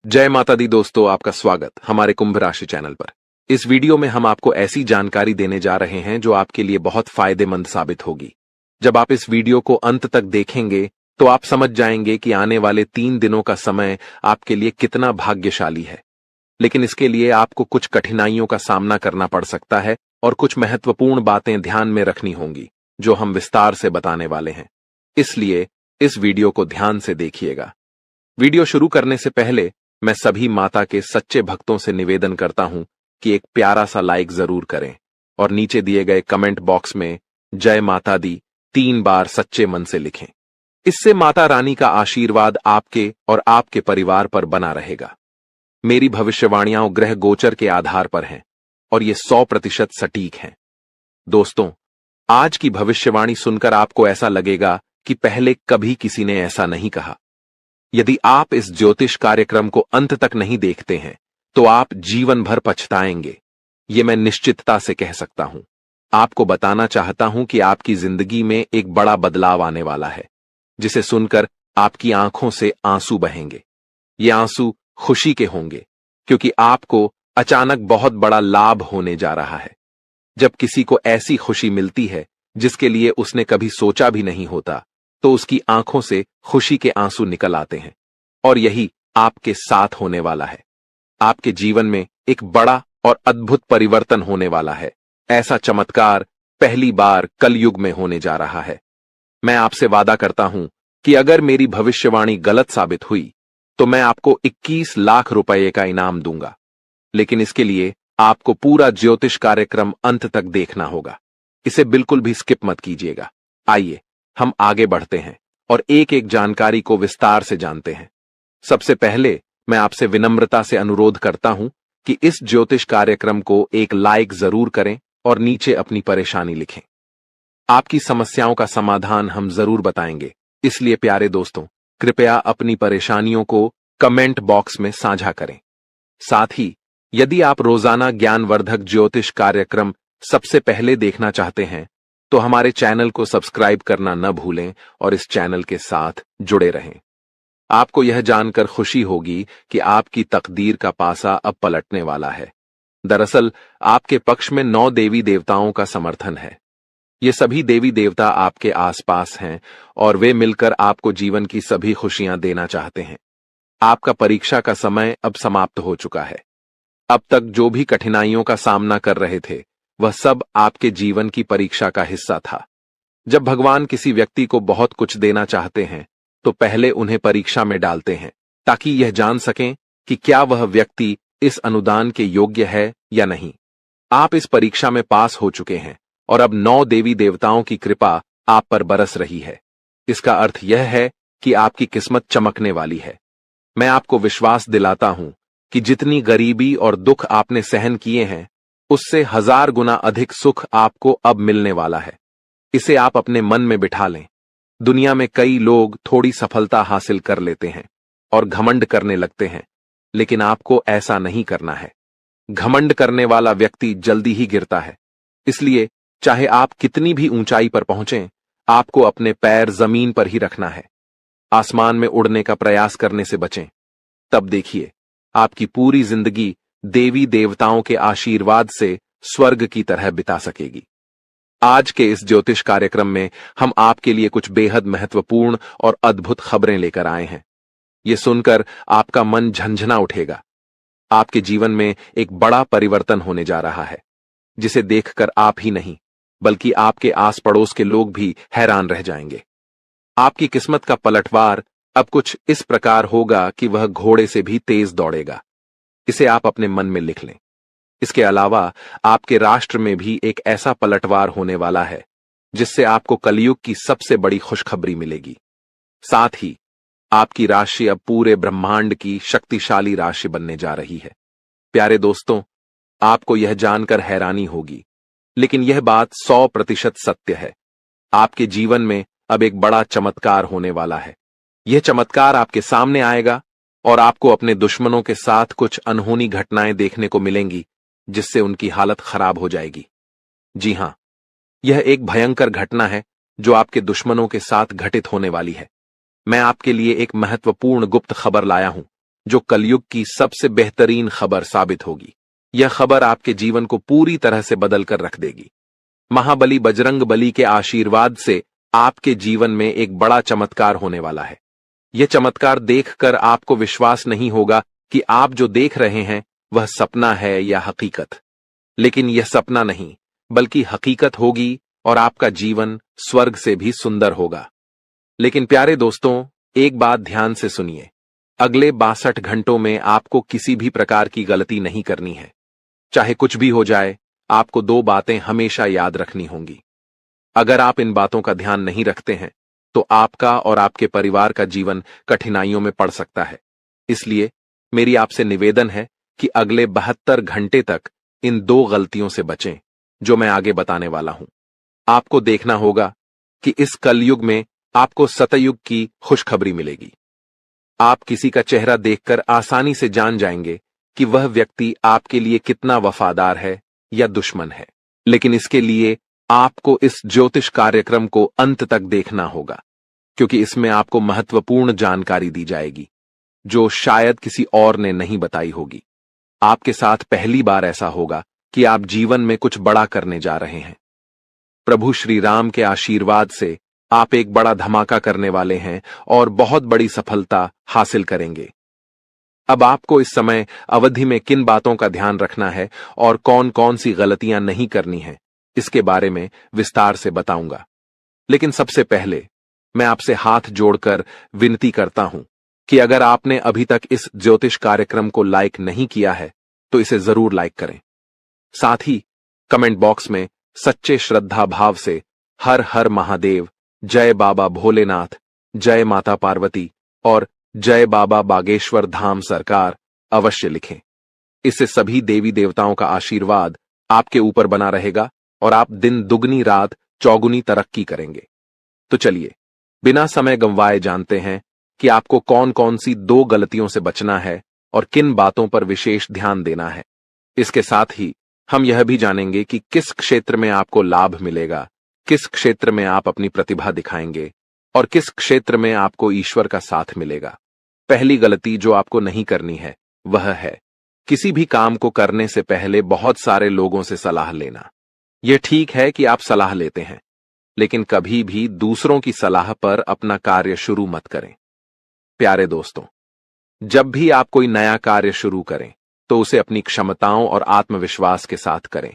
जय माता दी दोस्तों, आपका स्वागत हमारे कुंभ राशि चैनल पर। इस वीडियो में हम आपको ऐसी जानकारी देने जा रहे हैं जो आपके लिए बहुत फायदेमंद साबित होगी। जब आप इस वीडियो को अंत तक देखेंगे तो आप समझ जाएंगे कि आने वाले 3 दिनों का समय आपके लिए कितना भाग्यशाली है। लेकिन इसके लिए आपको कुछ कठिनाइयों का सामना करना पड़ सकता है और कुछ महत्वपूर्ण बातें ध्यान में रखनी होंगी जो हम विस्तार से बताने वाले हैं। इसलिए इस वीडियो को ध्यान से देखिएगा। वीडियो शुरू करने से पहले मैं सभी माता के सच्चे भक्तों से निवेदन करता हूं कि एक प्यारा सा लाइक जरूर करें और नीचे दिए गए कमेंट बॉक्स में जय माता दी 3 बार सच्चे मन से लिखें। इससे माता रानी का आशीर्वाद आपके और आपके परिवार पर बना रहेगा। मेरी भविष्यवाणियां ग्रह गोचर के आधार पर हैं और ये 100% सटीक हैं। दोस्तों, आज की भविष्यवाणी सुनकर आपको ऐसा लगेगा कि पहले कभी किसी ने ऐसा नहीं कहा। यदि आप इस ज्योतिष कार्यक्रम को अंत तक नहीं देखते हैं तो आप जीवन भर पछताएंगे, ये मैं निश्चितता से कह सकता हूं। आपको बताना चाहता हूं कि आपकी जिंदगी में एक बड़ा बदलाव आने वाला है, जिसे सुनकर आपकी आंखों से आंसू बहेंगे। ये आंसू खुशी के होंगे क्योंकि आपको अचानक बहुत बड़ा लाभ होने जा रहा है। जब किसी को ऐसी खुशी मिलती है जिसके लिए उसने कभी सोचा भी नहीं होता, तो उसकी आंखों से खुशी के आंसू निकल आते हैं। और यही आपके साथ होने वाला है। आपके जीवन में एक बड़ा और अद्भुत परिवर्तन होने वाला है। ऐसा चमत्कार पहली बार कलयुग में होने जा रहा है। मैं आपसे वादा करता हूं कि अगर मेरी भविष्यवाणी गलत साबित हुई तो मैं आपको 21 लाख रुपए का इनाम दूंगा। लेकिन इसके लिए आपको पूरा ज्योतिष कार्यक्रम अंत तक देखना होगा। इसे बिल्कुल भी स्किप मत कीजिएगा। आइए हम आगे बढ़ते हैं और एक एक जानकारी को विस्तार से जानते हैं। सबसे पहले मैं आपसे विनम्रता से अनुरोध करता हूं कि इस ज्योतिष कार्यक्रम को एक लाइक जरूर करें और नीचे अपनी परेशानी लिखें। आपकी समस्याओं का समाधान हम जरूर बताएंगे, इसलिए प्यारे दोस्तों, कृपया अपनी परेशानियों को कमेंट बॉक्स में साझा करें। साथ ही यदि आप रोजाना ज्ञानवर्धक ज्योतिष कार्यक्रम सबसे पहले देखना चाहते हैं तो हमारे चैनल को सब्सक्राइब करना न भूलें और इस चैनल के साथ जुड़े रहें। आपको यह जानकर खुशी होगी कि आपकी तकदीर का पासा अब पलटने वाला है। दरअसल आपके पक्ष में 9 देवी देवताओं का समर्थन है। ये सभी देवी देवता आपके आसपास हैं और वे मिलकर आपको जीवन की सभी खुशियां देना चाहते हैं। आपका परीक्षा का समय अब समाप्त हो चुका है। अब तक जो भी कठिनाइयों का सामना कर रहे थे वह सब आपके जीवन की परीक्षा का हिस्सा था। जब भगवान किसी व्यक्ति को बहुत कुछ देना चाहते हैं तो पहले उन्हें परीक्षा में डालते हैं ताकि यह जान सकें कि क्या वह व्यक्ति इस अनुदान के योग्य है या नहीं। आप इस परीक्षा में पास हो चुके हैं और अब 9 देवी देवताओं की कृपा आप पर बरस रही है। इसका अर्थ यह है कि आपकी किस्मत चमकने वाली है। मैं आपको विश्वास दिलाता हूं कि जितनी गरीबी और दुख आपने सहन किए हैं उससे 1000 गुना अधिक सुख आपको अब मिलने वाला है। इसे आप अपने मन में बिठा लें। दुनिया में कई लोग थोड़ी सफलता हासिल कर लेते हैं और घमंड करने लगते हैं, लेकिन आपको ऐसा नहीं करना है। घमंड करने वाला व्यक्ति जल्दी ही गिरता है। इसलिए चाहे आप कितनी भी ऊंचाई पर पहुंचें, आपको अपने पैर जमीन पर ही रखना है। आसमान में उड़ने का प्रयास करने से बचें। तब देखिए आपकी पूरी जिंदगी देवी देवताओं के आशीर्वाद से स्वर्ग की तरह बिता सकेगी। आज के इस ज्योतिष कार्यक्रम में हम आपके लिए कुछ बेहद महत्वपूर्ण और अद्भुत खबरें लेकर आए हैं। ये सुनकर आपका मन झंझना उठेगा। आपके जीवन में एक बड़ा परिवर्तन होने जा रहा है, जिसे देखकर आप ही नहीं बल्कि आपके आस पड़ोस के लोग भी हैरान रह जाएंगे। आपकी किस्मत का पलटवार अब कुछ इस प्रकार होगा कि वह घोड़े से भी तेज दौड़ेगा। इसे आप अपने मन में लिख लें। इसके अलावा आपके राष्ट्र में भी एक ऐसा पलटवार होने वाला है जिससे आपको कलयुग की सबसे बड़ी खुशखबरी मिलेगी। साथ ही आपकी राशि अब पूरे ब्रह्मांड की शक्तिशाली राशि बनने जा रही है। प्यारे दोस्तों, आपको यह जानकर हैरानी होगी, लेकिन यह बात 100% सत्य है। आपके जीवन में अब एक बड़ा चमत्कार होने वाला है। यह चमत्कार आपके सामने आएगा और आपको अपने दुश्मनों के साथ कुछ अनहोनी घटनाएं देखने को मिलेंगी जिससे उनकी हालत खराब हो जाएगी। जी हां, यह एक भयंकर घटना है जो आपके दुश्मनों के साथ घटित होने वाली है। मैं आपके लिए एक महत्वपूर्ण गुप्त खबर लाया हूं जो कलयुग की सबसे बेहतरीन खबर साबित होगी। यह खबर आपके जीवन को पूरी तरह से बदल कर रख देगी। महाबली बजरंग बली के आशीर्वाद से आपके जीवन में एक बड़ा चमत्कार होने वाला है। यह चमत्कार देखकर आपको विश्वास नहीं होगा कि आप जो देख रहे हैं वह सपना है या हकीकत। लेकिन यह सपना नहीं, बल्कि हकीकत होगी और आपका जीवन स्वर्ग से भी सुंदर होगा। लेकिन प्यारे दोस्तों, एक बात ध्यान से सुनिए। अगले 62 घंटों में आपको किसी भी प्रकार की गलती नहीं करनी है। चाहे कुछ भी हो जाए, आपको 2 बातें हमेशा याद रखनी होंगी। अगर आप इन बातों का ध्यान नहीं रखते हैं तो आपका और आपके परिवार का जीवन कठिनाइयों में पड़ सकता है। इसलिए मेरी आपसे निवेदन है कि अगले 72 घंटे तक इन 2 गलतियों से बचें जो मैं आगे बताने वाला हूं। आपको देखना होगा कि इस कलयुग में आपको सतयुग की खुशखबरी मिलेगी। आप किसी का चेहरा देखकर आसानी से जान जाएंगे कि वह व्यक्ति आपके लिए कितना वफादार है या दुश्मन है। लेकिन इसके लिए आपको इस ज्योतिष कार्यक्रम को अंत तक देखना होगा, क्योंकि इसमें आपको महत्वपूर्ण जानकारी दी जाएगी जो शायद किसी और ने नहीं बताई होगी। आपके साथ पहली बार ऐसा होगा कि आप जीवन में कुछ बड़ा करने जा रहे हैं। प्रभु श्री राम के आशीर्वाद से आप एक बड़ा धमाका करने वाले हैं और बहुत बड़ी सफलता हासिल करेंगे। अब आपको इस समय अवधि में किन बातों का ध्यान रखना है और कौन कौन सी गलतियां नहीं करनी है, इसके बारे में विस्तार से बताऊंगा। लेकिन सबसे पहले मैं आपसे हाथ जोड़कर विनती करता हूं कि अगर आपने अभी तक इस ज्योतिष कार्यक्रम को लाइक नहीं किया है तो इसे जरूर लाइक करें। साथ ही कमेंट बॉक्स में सच्चे श्रद्धा भाव से हर हर महादेव, जय बाबा भोलेनाथ, जय माता पार्वती और जय बाबा बागेश्वर धाम सरकार अवश्य लिखें। इससे सभी देवी देवताओं का आशीर्वाद आपके ऊपर बना रहेगा और आप दिन दुगनी रात चौगुनी तरक्की करेंगे। तो चलिए बिना समय गंवाए जानते हैं कि आपको कौन कौन सी 2 गलतियों से बचना है और किन बातों पर विशेष ध्यान देना है। इसके साथ ही हम यह भी जानेंगे कि किस क्षेत्र में आपको लाभ मिलेगा, किस क्षेत्र में आप अपनी प्रतिभा दिखाएंगे और किस क्षेत्र में आपको ईश्वर का साथ मिलेगा। पहली गलती जो आपको नहीं करनी है वह है किसी भी काम को करने से पहले बहुत सारे लोगों से सलाह लेना। यह ठीक है कि आप सलाह लेते हैं, लेकिन कभी भी दूसरों की सलाह पर अपना कार्य शुरू मत करें। प्यारे दोस्तों, जब भी आप कोई नया कार्य शुरू करें तो उसे अपनी क्षमताओं और आत्मविश्वास के साथ करें।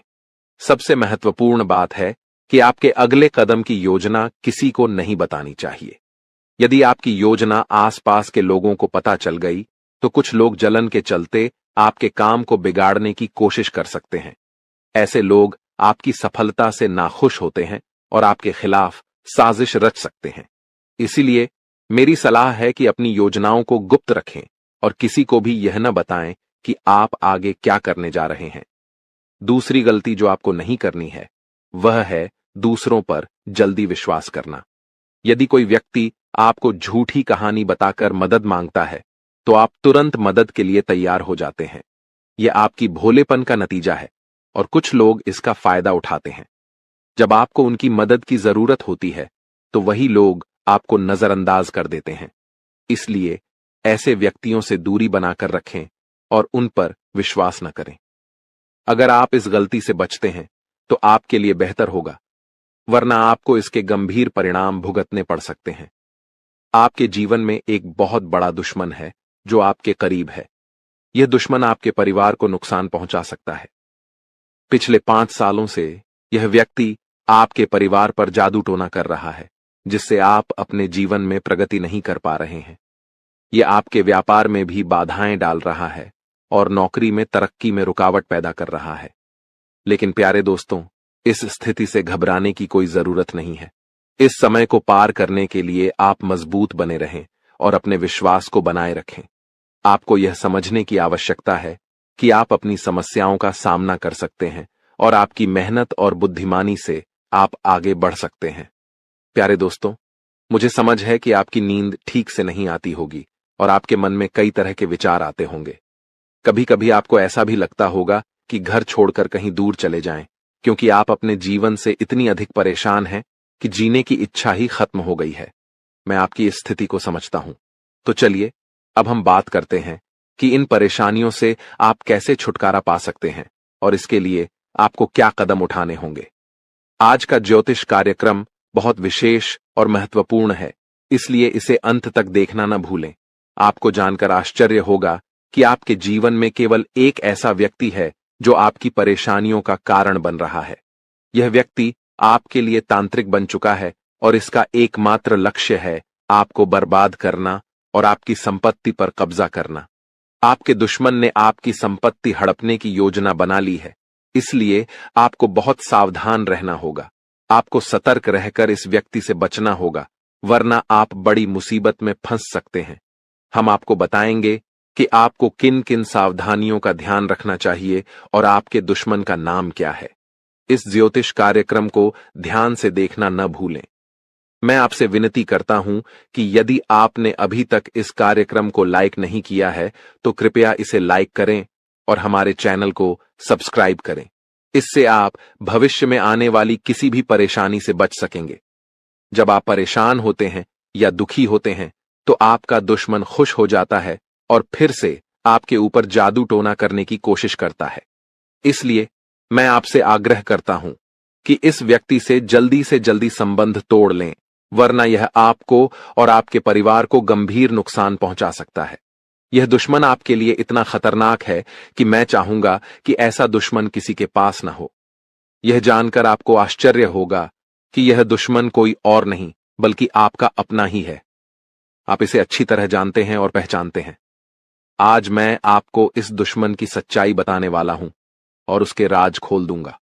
सबसे महत्वपूर्ण बात है कि आपके अगले कदम की योजना किसी को नहीं बतानी चाहिए। यदि आपकी योजना आसपास के लोगों को पता चल गई तो कुछ लोग जलन के चलते आपके काम को बिगाड़ने की कोशिश कर सकते हैं। ऐसे लोग आपकी सफलता से नाखुश होते हैं और आपके खिलाफ साजिश रच सकते हैं। इसीलिए मेरी सलाह है कि अपनी योजनाओं को गुप्त रखें और किसी को भी यह न बताएं कि आप आगे क्या करने जा रहे हैं। दूसरी गलती जो आपको नहीं करनी है वह है दूसरों पर जल्दी विश्वास करना। यदि कोई व्यक्ति आपको झूठी कहानी बताकर मदद मांगता है तो आप तुरंत मदद के लिए तैयार हो जाते हैं। यह आपकी भोलेपन का नतीजा है और कुछ लोग इसका फायदा उठाते हैं। जब आपको उनकी मदद की जरूरत होती है तो वही लोग आपको नजरअंदाज कर देते हैं। इसलिए ऐसे व्यक्तियों से दूरी बनाकर रखें और उन पर विश्वास न करें। अगर आप इस गलती से बचते हैं तो आपके लिए बेहतर होगा, वरना आपको इसके गंभीर परिणाम भुगतने पड़ सकते हैं। आपके जीवन में एक बहुत बड़ा दुश्मन है जो आपके करीब है। यह दुश्मन आपके परिवार को नुकसान पहुंचा सकता है। पिछले 5 सालों से यह व्यक्ति आपके परिवार पर जादू टोना कर रहा है, जिससे आप अपने जीवन में प्रगति नहीं कर पा रहे हैं। यह आपके व्यापार में भी बाधाएं डाल रहा है और नौकरी में तरक्की में रुकावट पैदा कर रहा है। लेकिन प्यारे दोस्तों, इस स्थिति से घबराने की कोई जरूरत नहीं है। इस समय को पार करने के लिए आप मजबूत बने रहें और अपने विश्वास को बनाए रखें। आपको यह समझने की आवश्यकता है कि आप अपनी समस्याओं का सामना कर सकते हैं और आपकी मेहनत और बुद्धिमानी से आप आगे बढ़ सकते हैं। प्यारे दोस्तों, मुझे समझ है कि आपकी नींद ठीक से नहीं आती होगी और आपके मन में कई तरह के विचार आते होंगे। कभी कभी आपको ऐसा भी लगता होगा कि घर छोड़कर कहीं दूर चले जाएं, क्योंकि आप अपने जीवन से इतनी अधिक परेशान हैं कि जीने की इच्छा ही खत्म हो गई है। मैं आपकी इस स्थिति को समझता हूं। तो चलिए अब हम बात करते हैं कि इन परेशानियों से आप कैसे छुटकारा पा सकते हैं और इसके लिए आपको क्या कदम उठाने होंगे। आज का ज्योतिष कार्यक्रम बहुत विशेष और महत्वपूर्ण है, इसलिए इसे अंत तक देखना न भूलें। आपको जानकर आश्चर्य होगा कि आपके जीवन में केवल एक ऐसा व्यक्ति है जो आपकी परेशानियों का कारण बन रहा है। यह व्यक्ति आपके लिए तांत्रिक बन चुका है और इसका एकमात्र लक्ष्य है आपको बर्बाद करना और आपकी संपत्ति पर कब्जा करना। आपके दुश्मन ने आपकी संपत्ति हड़पने की योजना बना ली है, इसलिए आपको बहुत सावधान रहना होगा। आपको सतर्क रहकर इस व्यक्ति से बचना होगा, वरना आप बड़ी मुसीबत में फंस सकते हैं। हम आपको बताएंगे कि आपको किन किन सावधानियों का ध्यान रखना चाहिए और आपके दुश्मन का नाम क्या है। इस ज्योतिष कार्यक्रम को ध्यान से देखना न भूलें। मैं आपसे विनती करता हूं कि यदि आपने अभी तक इस कार्यक्रम को लाइक नहीं किया है तो कृपया इसे लाइक करें और हमारे चैनल को सब्सक्राइब करें। इससे आप भविष्य में आने वाली किसी भी परेशानी से बच सकेंगे। जब आप परेशान होते हैं या दुखी होते हैं तो आपका दुश्मन खुश हो जाता है और फिर से आपके ऊपर जादू टोना करने की कोशिश करता है। इसलिए मैं आपसे आग्रह करता हूं कि इस व्यक्ति से जल्दी संबंध तोड़ लें, वरना यह आपको और आपके परिवार को गंभीर नुकसान पहुंचा सकता है। यह दुश्मन आपके लिए इतना खतरनाक है कि मैं चाहूंगा कि ऐसा दुश्मन किसी के पास न हो। यह जानकर आपको आश्चर्य होगा कि यह दुश्मन कोई और नहीं बल्कि आपका अपना ही है। आप इसे अच्छी तरह जानते हैं और पहचानते हैं। आज मैं आपको इस दुश्मन की सच्चाई बताने वाला हूं और उसके राज खोल दूंगा।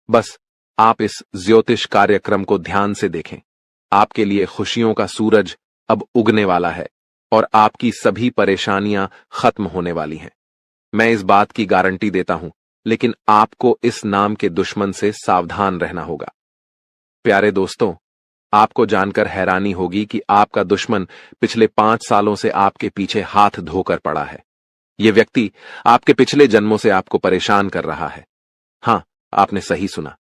बस आप इस ज्योतिष कार्यक्रम को ध्यान से देखें। आपके लिए खुशियों का सूरज अब उगने वाला है और आपकी सभी परेशानियां खत्म होने वाली हैं। मैं इस बात की गारंटी देता हूं, लेकिन आपको इस नाम के दुश्मन से सावधान रहना होगा। प्यारे दोस्तों, आपको जानकर हैरानी होगी कि आपका दुश्मन पिछले 5 सालों से आपके पीछे हाथ धोकर पड़ा है। यह व्यक्ति आपके पिछले जन्मों से आपको परेशान कर रहा है। हां, आपने सही सुना।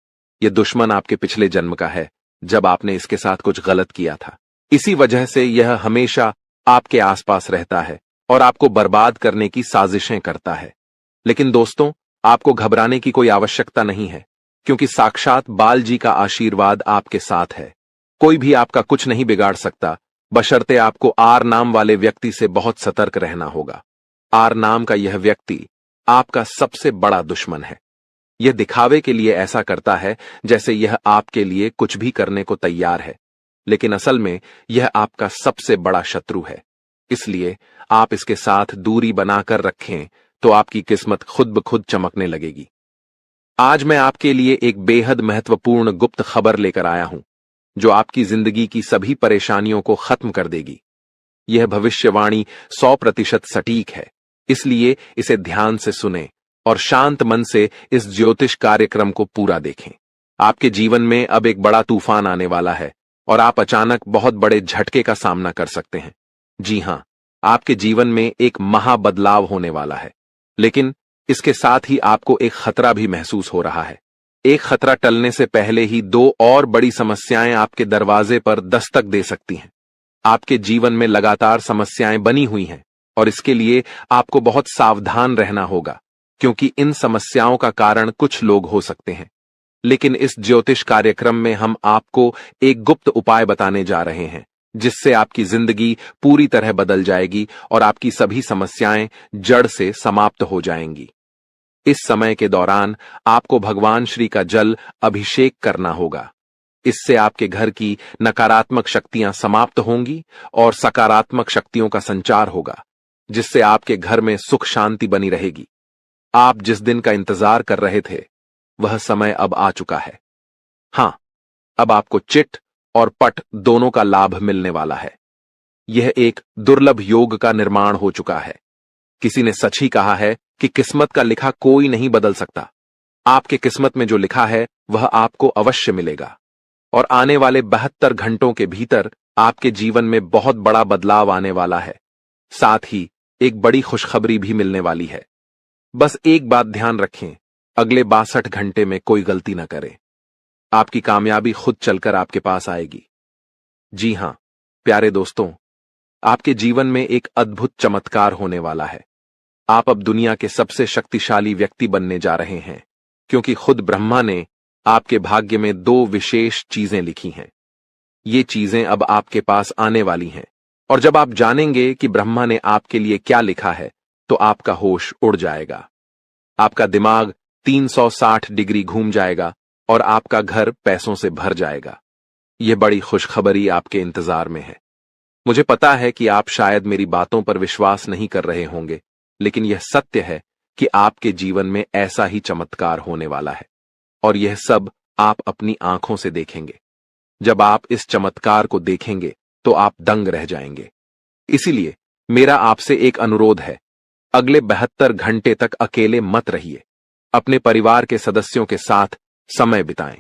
यह दुश्मन आपके पिछले जन्म का है, जब आपने इसके साथ कुछ गलत किया था। इसी वजह से यह हमेशा आपके आसपास रहता है और आपको बर्बाद करने की साजिशें करता है। लेकिन दोस्तों, आपको घबराने की कोई आवश्यकता नहीं है, क्योंकि साक्षात बाल जी का आशीर्वाद आपके साथ है। कोई भी आपका कुछ नहीं बिगाड़ सकता, बशर्ते आपको आर नाम वाले व्यक्ति से बहुत सतर्क रहना होगा। आर नाम का यह व्यक्ति आपका सबसे बड़ा दुश्मन है। यह दिखावे के लिए ऐसा करता है जैसे यह आपके लिए कुछ भी करने को तैयार है, लेकिन असल में यह आपका सबसे बड़ा शत्रु है। इसलिए आप इसके साथ दूरी बनाकर रखें तो आपकी किस्मत खुद ब खुद चमकने लगेगी। आज मैं आपके लिए एक बेहद महत्वपूर्ण गुप्त खबर लेकर आया हूं, जो आपकी जिंदगी की सभी परेशानियों को खत्म कर देगी। यह भविष्यवाणी 100% सटीक है, इसलिए इसे ध्यान से सुनें और शांत मन से इस ज्योतिष कार्यक्रम को पूरा देखें। आपके जीवन में अब एक बड़ा तूफान आने वाला है और आप अचानक बहुत बड़े झटके का सामना कर सकते हैं। जी हां, आपके जीवन में एक महा बदलाव होने वाला है, लेकिन इसके साथ ही आपको एक खतरा भी महसूस हो रहा है। एक खतरा टलने से पहले ही 2 और बड़ी समस्याएं आपके दरवाजे पर दस्तक दे सकती हैं। आपके जीवन में लगातार समस्याएं बनी हुई हैं और इसके लिए आपको बहुत सावधान रहना होगा, क्योंकि इन समस्याओं का कारण कुछ लोग हो सकते हैं। लेकिन इस ज्योतिष कार्यक्रम में हम आपको एक गुप्त उपाय बताने जा रहे हैं, जिससे आपकी जिंदगी पूरी तरह बदल जाएगी और आपकी सभी समस्याएं जड़ से समाप्त हो जाएंगी। इस समय के दौरान आपको भगवान श्री का जल अभिषेक करना होगा। इससे आपके घर की नकारात्मक शक्तियां समाप्त होंगी और सकारात्मक शक्तियों का संचार होगा, जिससे आपके घर में सुख शांति बनी रहेगी। आप जिस दिन का इंतजार कर रहे थे, वह समय अब आ चुका है। हां, अब आपको चिट और पट दोनों का लाभ मिलने वाला है। यह एक दुर्लभ योग का निर्माण हो चुका है। किसी ने सच ही कहा है कि किस्मत का लिखा कोई नहीं बदल सकता। आपके किस्मत में जो लिखा है वह आपको अवश्य मिलेगा और आने वाले 72 घंटों के भीतर आपके जीवन में बहुत बड़ा बदलाव आने वाला है। साथ ही एक बड़ी खुशखबरी भी मिलने वाली है। बस एक बात ध्यान रखें, अगले 62 घंटे में कोई गलती न करें। आपकी कामयाबी खुद चलकर आपके पास आएगी। जी हां, प्यारे दोस्तों, आपके जीवन में एक अद्भुत चमत्कार होने वाला है। आप अब दुनिया के सबसे शक्तिशाली व्यक्ति बनने जा रहे हैं, क्योंकि खुद ब्रह्मा ने आपके भाग्य में 2 विशेष चीजें लिखी हैं। ये चीजें अब आपके पास आने वाली हैं, और जब आप जानेंगे कि ब्रह्मा ने आपके लिए क्या लिखा है, तो आपका होश उड़ जाएगा। आपका दिमाग 360 डिग्री घूम जाएगा और आपका घर पैसों से भर जाएगा। यह बड़ी खुशखबरी आपके इंतजार में है। मुझे पता है कि आप शायद मेरी बातों पर विश्वास नहीं कर रहे होंगे, लेकिन यह सत्य है कि आपके जीवन में ऐसा ही चमत्कार होने वाला है, और यह सब आप अपनी आंखों से देखेंगे। जब आप इस चमत्कार को देखेंगे तो आप दंग रह जाएंगे। इसीलिए मेरा आपसे एक अनुरोध है, अगले 72 घंटे तक अकेले मत रहिए। अपने परिवार के सदस्यों के साथ समय बिताएं।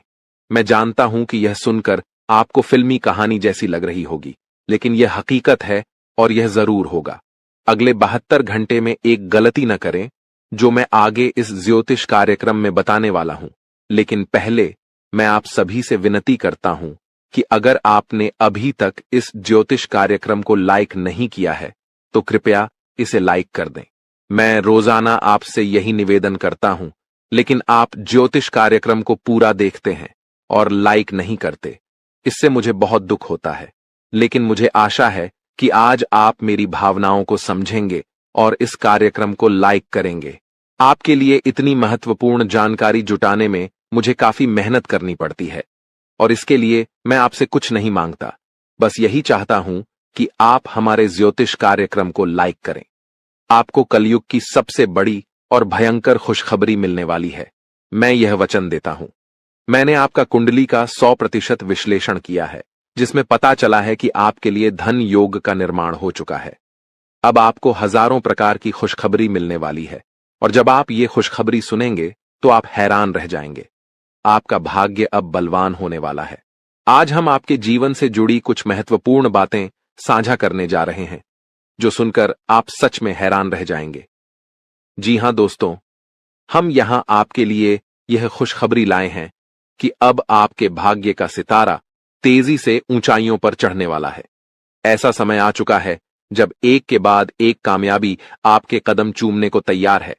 मैं जानता हूं कि यह सुनकर आपको फिल्मी कहानी जैसी लग रही होगी, लेकिन यह हकीकत है और यह जरूर होगा। अगले 72 घंटे में एक गलती न करें, जो मैं आगे इस ज्योतिष कार्यक्रम में बताने वाला हूं। लेकिन पहले मैं आप सभी से विनती करता हूं कि अगर आपने अभी तक इस ज्योतिष कार्यक्रम को लाइक नहीं किया है, तो कृपया इसे लाइक कर दें। मैं रोजाना आपसे यही निवेदन करता हूं, लेकिन आप ज्योतिष कार्यक्रम को पूरा देखते हैं और लाइक नहीं करते। इससे मुझे बहुत दुख होता है, लेकिन मुझे आशा है कि आज आप मेरी भावनाओं को समझेंगे और इस कार्यक्रम को लाइक करेंगे। आपके लिए इतनी महत्वपूर्ण जानकारी जुटाने में मुझे काफी मेहनत करनी पड़ती है, और इसके लिए मैं आपसे कुछ नहीं मांगता, बस यही चाहता हूं कि आप हमारे ज्योतिष कार्यक्रम को लाइक करें। आपको कलयुग की सबसे बड़ी और भयंकर खुशखबरी मिलने वाली है। मैं यह वचन देता हूं। मैंने आपका कुंडली का 100% विश्लेषण किया है, जिसमें पता चला है कि आपके लिए धन योग का निर्माण हो चुका है। अब आपको हजारों प्रकार की खुशखबरी मिलने वाली है, और जब आप ये खुशखबरी सुनेंगे तो आप हैरान रह जाएंगे। आपका भाग्य अब बलवान होने वाला है। आज हम आपके जीवन से जुड़ी कुछ महत्वपूर्ण बातें साझा करने जा रहे हैं, जो सुनकर आप सच में हैरान रह जाएंगे। जी हां दोस्तों, हम यहां आपके लिए यह खुशखबरी लाए हैं कि अब आपके भाग्य का सितारा तेजी से ऊंचाइयों पर चढ़ने वाला है। ऐसा समय आ चुका है जब एक के बाद एक कामयाबी आपके कदम चूमने को तैयार है,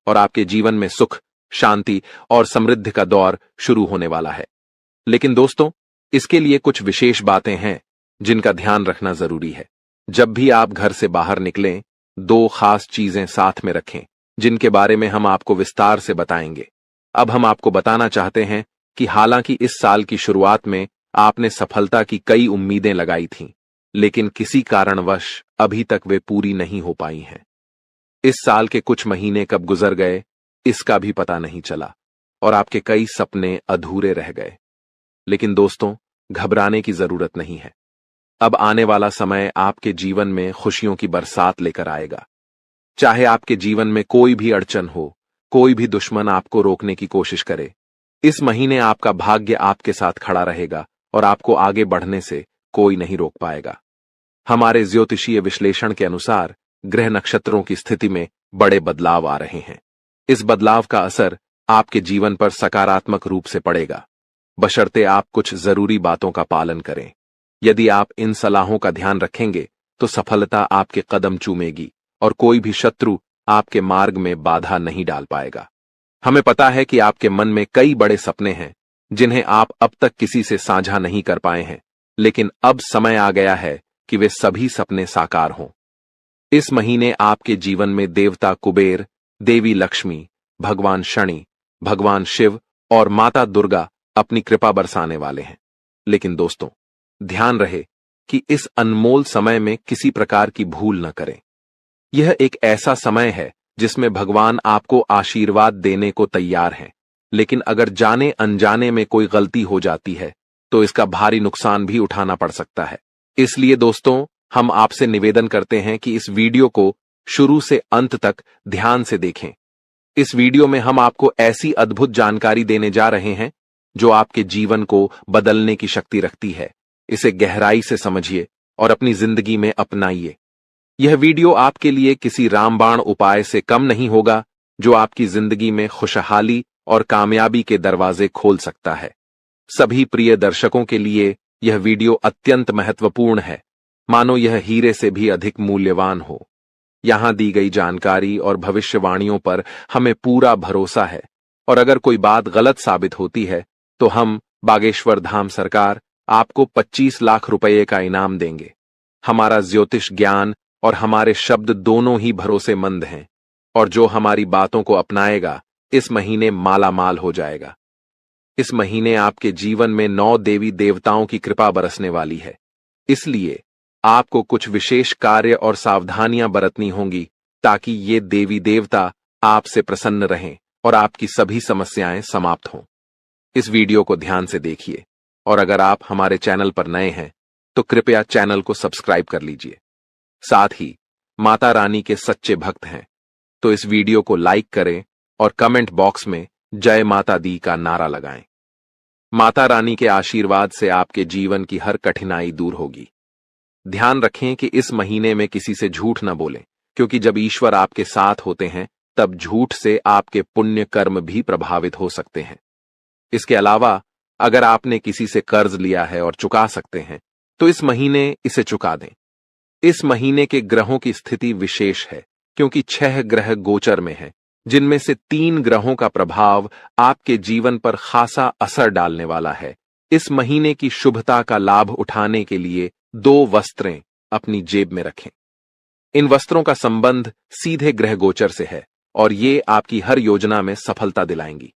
और आपके जीवन में सुख, शांति और समृद्धि का दौर शुरू होने वाला है। लेकिन दोस्तों, इसके लिए कुछ विशेष बातें हैं जिनका ध्यान रखना जरूरी है। जब भी आप घर से बाहर निकलें, 2 खास चीजें साथ में रखें, जिनके बारे में हम आपको विस्तार से बताएंगे। अब हम आपको बताना चाहते हैं कि हालांकि इस साल की शुरुआत में आपने सफलता की कई उम्मीदें लगाई थीं, लेकिन किसी कारणवश अभी तक वे पूरी नहीं हो पाई हैं। इस साल के कुछ महीने कब गुजर गए, इसका भी पता नहीं चला, और आपके कई सपने अधूरे रह गए। लेकिन दोस्तों, घबराने की जरूरत नहीं है। अब आने वाला समय आपके जीवन में खुशियों की बरसात लेकर आएगा। चाहे आपके जीवन में कोई भी अड़चन हो, कोई भी दुश्मन आपको रोकने की कोशिश करे, इस महीने आपका भाग्य आपके साथ खड़ा रहेगा और आपको आगे बढ़ने से कोई नहीं रोक पाएगा। हमारे ज्योतिषीय विश्लेषण के अनुसार ग्रह नक्षत्रों की स्थिति में बड़े बदलाव आ रहे हैं। इस बदलाव का असर आपके जीवन पर सकारात्मक रूप से पड़ेगा, बशर्ते आप कुछ जरूरी बातों का पालन करें। यदि आप इन सलाहों का ध्यान रखेंगे तो सफलता आपके कदम चूमेगी और कोई भी शत्रु आपके मार्ग में बाधा नहीं डाल पाएगा। हमें पता है कि आपके मन में कई बड़े सपने हैं जिन्हें आप अब तक किसी से साझा नहीं कर पाए हैं, लेकिन अब समय आ गया है कि वे सभी सपने साकार हों। इस महीने आपके जीवन में देवता कुबेर, देवी लक्ष्मी, भगवान शनि, भगवान शिव और माता दुर्गा अपनी कृपा बरसाने वाले हैं। लेकिन दोस्तों, ध्यान रहे कि इस अनमोल समय में किसी प्रकार की भूल न करें। यह एक ऐसा समय है जिसमें भगवान आपको आशीर्वाद देने को तैयार हैं, लेकिन अगर जाने अनजाने में कोई गलती हो जाती है तो इसका भारी नुकसान भी उठाना पड़ सकता है। इसलिए दोस्तों, हम आपसे निवेदन करते हैं कि इस वीडियो को शुरू से अंत तक ध्यान से देखें। इस वीडियो में हम आपको ऐसी अद्भुत जानकारी देने जा रहे हैं जो आपके जीवन को बदलने की शक्ति रखती है। इसे गहराई से समझिए और अपनी जिंदगी में अपनाइए। यह वीडियो आपके लिए किसी रामबाण उपाय से कम नहीं होगा, जो आपकी जिंदगी में खुशहाली और कामयाबी के दरवाजे खोल सकता है। सभी प्रिय दर्शकों के लिए यह वीडियो अत्यंत महत्वपूर्ण है, मानो यह हीरे से भी अधिक मूल्यवान हो। यहाँ दी गई जानकारी और भविष्यवाणियों पर हमें पूरा भरोसा है, और अगर कोई बात गलत साबित होती है तो हम बागेश्वर धाम सरकार आपको 25 लाख रुपए का इनाम देंगे। हमारा ज्योतिष ज्ञान और हमारे शब्द दोनों ही भरोसेमंद हैं, और जो हमारी बातों को अपनाएगा इस महीने मालामाल हो जाएगा। इस महीने आपके जीवन में 9 देवी देवताओं की कृपा बरसने वाली है, इसलिए आपको कुछ विशेष कार्य और सावधानियां बरतनी होंगी ताकि ये देवी देवता आपसे प्रसन्न रहें और आपकी सभी समस्याएं समाप्त हों। इस वीडियो को ध्यान से देखिए, और अगर आप हमारे चैनल पर नए हैं तो कृपया चैनल को सब्सक्राइब कर लीजिए। साथ ही माता रानी के सच्चे भक्त हैं तो इस वीडियो को लाइक करें और कमेंट बॉक्स में जय माता दी का नारा लगाएं। माता रानी के आशीर्वाद से आपके जीवन की हर कठिनाई दूर होगी। ध्यान रखें कि इस महीने में किसी से झूठ न बोलें, क्योंकि जब ईश्वर आपके साथ होते हैं तब झूठ से आपके पुण्य कर्म भी प्रभावित हो सकते हैं। इसके अलावा अगर आपने किसी से कर्ज लिया है और चुका सकते हैं तो इस महीने इसे चुका दें। इस महीने के ग्रहों की स्थिति विशेष है, क्योंकि 6 ग्रह गोचर में हैं, जिनमें से 3 ग्रहों का प्रभाव आपके जीवन पर खासा असर डालने वाला है। इस महीने की शुभता का लाभ उठाने के लिए 2 वस्त्रें अपनी जेब में रखें। इन वस्त्रों का संबंध सीधे ग्रह गोचर से है और ये आपकी हर योजना में सफलता दिलाएंगी।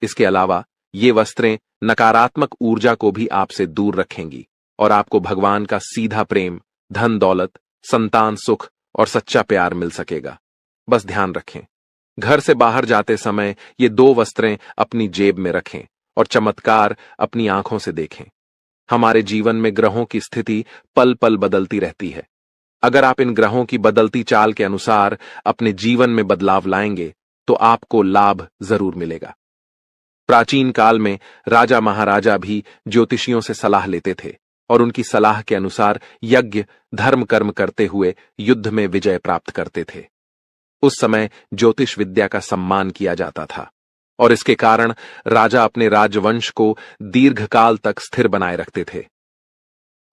इसके अलावा ये वस्त्रें नकारात्मक ऊर्जा को भी आपसे दूर रखेंगी और आपको भगवान का सीधा प्रेम, धन दौलत, संतान सुख और सच्चा प्यार मिल सकेगा। बस ध्यान रखें, घर से बाहर जाते समय ये 2 वस्त्रें अपनी जेब में रखें और चमत्कार अपनी आंखों से देखें। हमारे जीवन में ग्रहों की स्थिति पल पल बदलती रहती है। अगर आप इन ग्रहों की बदलती चाल के अनुसार अपने जीवन में बदलाव लाएंगे तो आपको लाभ जरूर मिलेगा। प्राचीन काल में राजा महाराजा भी ज्योतिषियों से सलाह लेते थे और उनकी सलाह के अनुसार यज्ञ धर्म कर्म करते हुए युद्ध में विजय प्राप्त करते थे। उस समय ज्योतिष विद्या का सम्मान किया जाता था और इसके कारण राजा अपने राजवंश को दीर्घकाल तक स्थिर बनाए रखते थे।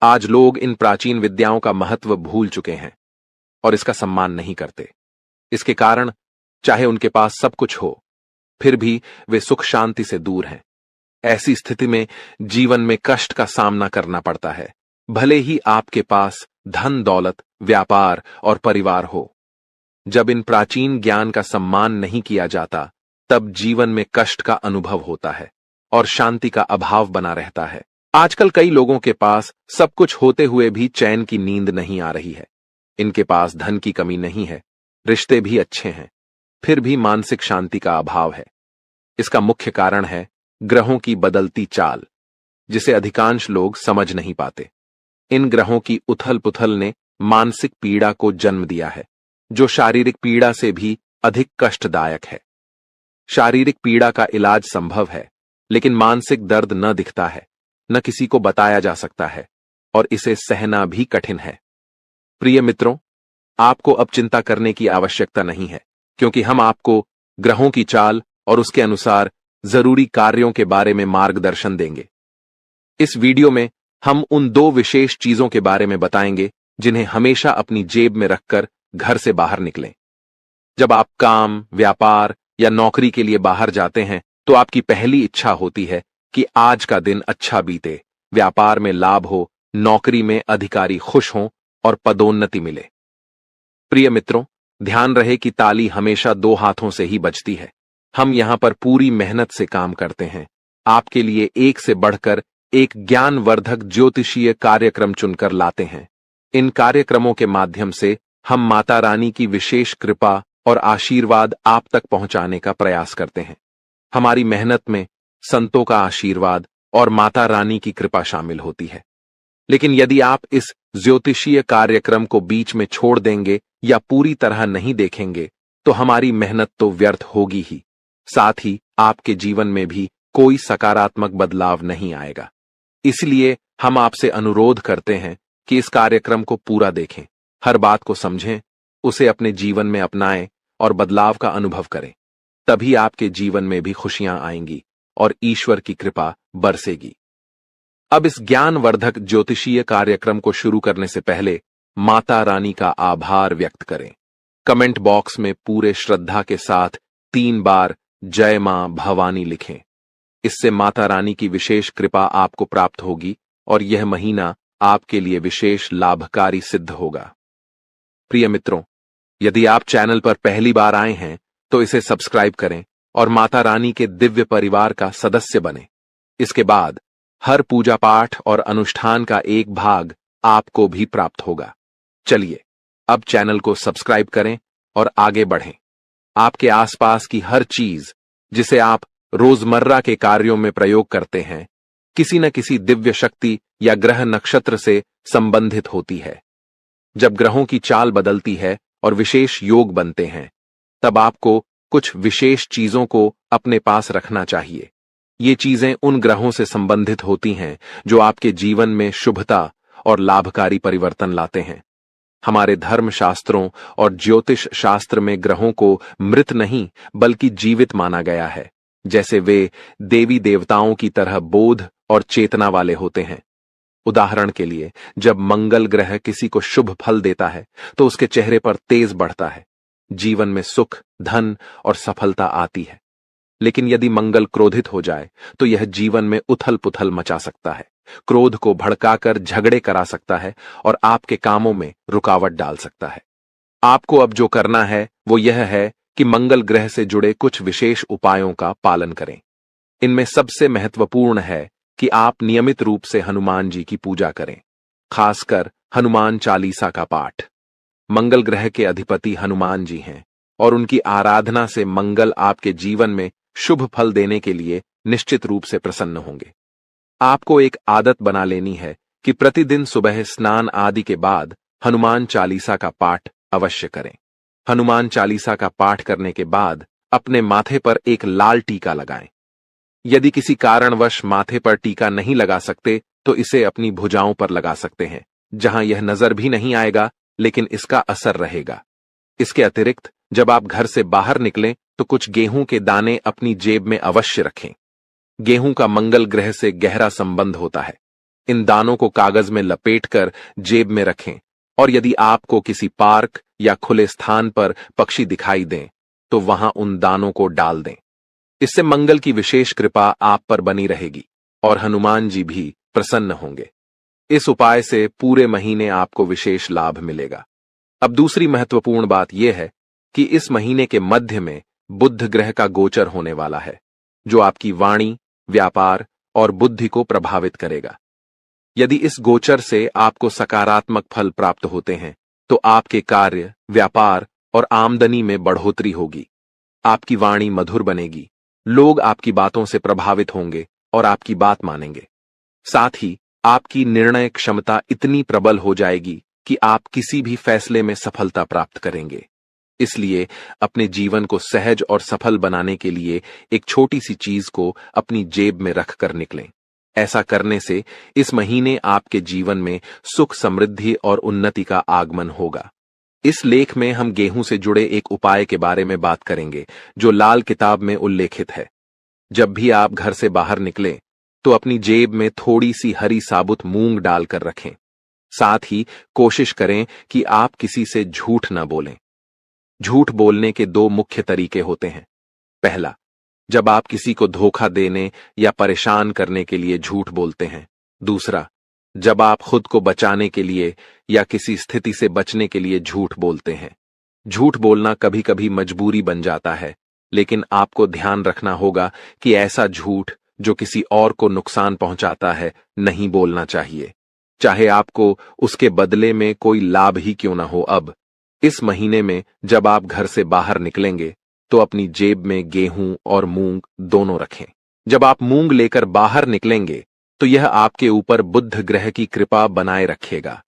आज लोग इन प्राचीन विद्याओं का महत्व भूल चुके हैं और इसका सम्मान नहीं करते। इसके कारण चाहे उनके पास सब कुछ हो, फिर भी वे सुख शांति से दूर हैं। ऐसी स्थिति में जीवन में कष्ट का सामना करना पड़ता है, भले ही आपके पास धन दौलत, व्यापार और परिवार हो। जब इन प्राचीन ज्ञान का सम्मान नहीं किया जाता तब जीवन में कष्ट का अनुभव होता है और शांति का अभाव बना रहता है। आजकल कई लोगों के पास सब कुछ होते हुए भी चैन की नींद नहीं आ रही है। इनके पास धन की कमी नहीं है, रिश्ते भी अच्छे हैं, फिर भी मानसिक शांति का अभाव है। इसका मुख्य कारण है ग्रहों की बदलती चाल, जिसे अधिकांश लोग समझ नहीं पाते। इन ग्रहों की उथल पुथल ने मानसिक पीड़ा को जन्म दिया है, जो शारीरिक पीड़ा से भी अधिक कष्टदायक है। शारीरिक पीड़ा का इलाज संभव है, लेकिन मानसिक दर्द न दिखता है, न किसी को बताया जा सकता है और इसे सहना भी कठिन है। प्रिय मित्रों, आपको अब चिंता करने की आवश्यकता नहीं है, क्योंकि हम आपको ग्रहों की चाल और उसके अनुसार जरूरी कार्यों के बारे में मार्गदर्शन देंगे। इस वीडियो में हम उन 2 विशेष चीजों के बारे में बताएंगे जिन्हें हमेशा अपनी जेब में रखकर घर से बाहर निकलें। जब आप काम, व्यापार या नौकरी के लिए बाहर जाते हैं तो आपकी पहली इच्छा होती है कि आज का दिन अच्छा बीते, व्यापार में लाभ हो, नौकरी में अधिकारी खुश हों और पदोन्नति मिले। प्रिय मित्रों, ध्यान रहे कि ताली हमेशा 2 हाथों से ही बजती है। हम यहां पर पूरी मेहनत से काम करते हैं, आपके लिए एक से बढ़कर एक ज्ञानवर्धक ज्योतिषीय कार्यक्रम चुनकर लाते हैं। इन कार्यक्रमों के माध्यम से हम माता रानी की विशेष कृपा और आशीर्वाद आप तक पहुंचाने का प्रयास करते हैं। हमारी मेहनत में संतों का आशीर्वाद और माता रानी की कृपा शामिल होती है। लेकिन यदि आप इस ज्योतिषीय कार्यक्रम को बीच में छोड़ देंगे या पूरी तरह नहीं देखेंगे तो हमारी मेहनत तो व्यर्थ होगी ही, साथ ही आपके जीवन में भी कोई सकारात्मक बदलाव नहीं आएगा। इसलिए हम आपसे अनुरोध करते हैं कि इस कार्यक्रम को पूरा देखें, हर बात को समझें, उसे अपने जीवन में अपनाएं और बदलाव का अनुभव करें। तभी आपके जीवन में भी खुशियां आएंगी और ईश्वर की कृपा बरसेगी। अब इस ज्ञानवर्धक ज्योतिषीय कार्यक्रम को शुरू करने से पहले माता रानी का आभार व्यक्त करें। कमेंट बॉक्स में पूरे श्रद्धा के साथ 3 बार जय मां भवानी लिखें। इससे माता रानी की विशेष कृपा आपको प्राप्त होगी और यह महीना आपके लिए विशेष लाभकारी सिद्ध होगा। प्रिय मित्रों, यदि आप चैनल पर पहली बार आए हैं तो इसे सब्सक्राइब करें और माता रानी के दिव्य परिवार का सदस्य बने। इसके बाद हर पूजा पाठ और अनुष्ठान का एक भाग आपको भी प्राप्त होगा। चलिए अब चैनल को सब्सक्राइब करें और आगे बढ़ें। आपके आसपास की हर चीज जिसे आप रोजमर्रा के कार्यों में प्रयोग करते हैं, किसी न किसी दिव्य शक्ति या ग्रह नक्षत्र से संबंधित होती है। जब ग्रहों की चाल बदलती है और विशेष योग बनते हैं, तब आपको कुछ विशेष चीजों को अपने पास रखना चाहिए। ये चीजें उन ग्रहों से संबंधित होती हैं जो आपके जीवन में शुभता और लाभकारी परिवर्तन लाते हैं। हमारे धर्म शास्त्रों और ज्योतिष शास्त्र में ग्रहों को मृत नहीं बल्कि जीवित माना गया है, जैसे वे देवी देवताओं की तरह बोध और चेतना वाले होते हैं। उदाहरण के लिए, जब मंगल ग्रह किसी को शुभ फल देता है तो उसके चेहरे पर तेज बढ़ता है, जीवन में सुख, धन और सफलता आती है। लेकिन यदि मंगल क्रोधित हो जाए तो यह जीवन में उथल पुथल मचा सकता है, क्रोध को भड़काकर झगड़े करा सकता है और आपके कामों में रुकावट डाल सकता है। आपको अब जो करना है वो यह है कि मंगल ग्रह से जुड़े कुछ विशेष उपायों का पालन करें। इनमें सबसे महत्वपूर्ण है कि आप नियमित रूप से हनुमान जी की पूजा करें, खासकर हनुमान चालीसा का पाठ। मंगल ग्रह के अधिपति हनुमान जी हैं और उनकी आराधना से मंगल आपके जीवन में शुभ फल देने के लिए निश्चित रूप से प्रसन्न होंगे। आपको एक आदत बना लेनी है कि प्रतिदिन सुबह स्नान आदि के बाद हनुमान चालीसा का पाठ अवश्य करें। हनुमान चालीसा का पाठ करने के बाद अपने माथे पर एक लाल टीका लगाएं। यदि किसी कारणवश माथे पर टीका नहीं लगा सकते तो इसे अपनी भुजाओं पर लगा सकते हैं, जहां यह नजर भी नहीं आएगा लेकिन इसका असर रहेगा। इसके अतिरिक्त जब आप घर से बाहर निकलें तो कुछ गेहूं के दाने अपनी जेब में अवश्य रखें। गेहूं का मंगल ग्रह से गहरा संबंध होता है। इन दानों को कागज में लपेटकर जेब में रखें और यदि आपको किसी पार्क या खुले स्थान पर पक्षी दिखाई दें तो वहां उन दानों को डाल दें। इससे मंगल की विशेष कृपा आप पर बनी रहेगी और हनुमान जी भी प्रसन्न होंगे। इस उपाय से पूरे महीने आपको विशेष लाभ मिलेगा। अब दूसरी महत्वपूर्ण बात यह है कि इस महीने के मध्य में बुध ग्रह का गोचर होने वाला है, जो आपकी वाणी, व्यापार और बुद्धि को प्रभावित करेगा। यदि इस गोचर से आपको सकारात्मक फल प्राप्त होते हैं तो आपके कार्य, व्यापार और आमदनी में बढ़ोतरी होगी। आपकी वाणी मधुर बनेगी, लोग आपकी बातों से प्रभावित होंगे और आपकी बात मानेंगे। साथ ही आपकी निर्णय क्षमता इतनी प्रबल हो जाएगी कि आप किसी भी फैसले में सफलता प्राप्त करेंगे। इसलिए अपने जीवन को सहज और सफल बनाने के लिए एक छोटी सी चीज को अपनी जेब में रखकर निकलें। ऐसा करने से इस महीने आपके जीवन में सुख, समृद्धि और उन्नति का आगमन होगा। इस लेख में हम गेहूं से जुड़े एक उपाय के बारे में बात करेंगे जो लाल किताब में उल्लेखित है। जब भी आप घर से बाहर निकलें तो अपनी जेब में थोड़ी सी हरी साबुत मूंग डालकर रखें। साथ ही कोशिश करें कि आप किसी से झूठ न बोलें। झूठ बोलने के 2 मुख्य तरीके होते हैं। पहला, जब आप किसी को धोखा देने या परेशान करने के लिए झूठ बोलते हैं। दूसरा, जब आप खुद को बचाने के लिए या किसी स्थिति से बचने के लिए झूठ बोलते हैं। झूठ बोलना कभी कभी मजबूरी बन जाता है, लेकिन आपको ध्यान रखना होगा कि ऐसा झूठ जो किसी और को नुकसान पहुंचाता है नहीं बोलना चाहिए, चाहे आपको उसके बदले में कोई लाभ ही क्यों ना हो। अब इस महीने में जब आप घर से बाहर निकलेंगे तो अपनी जेब में गेहूं और मूंग दोनों रखें। जब आप मूंग लेकर बाहर निकलेंगे तो यह आपके ऊपर बुध ग्रह की कृपा बनाए रखेगा।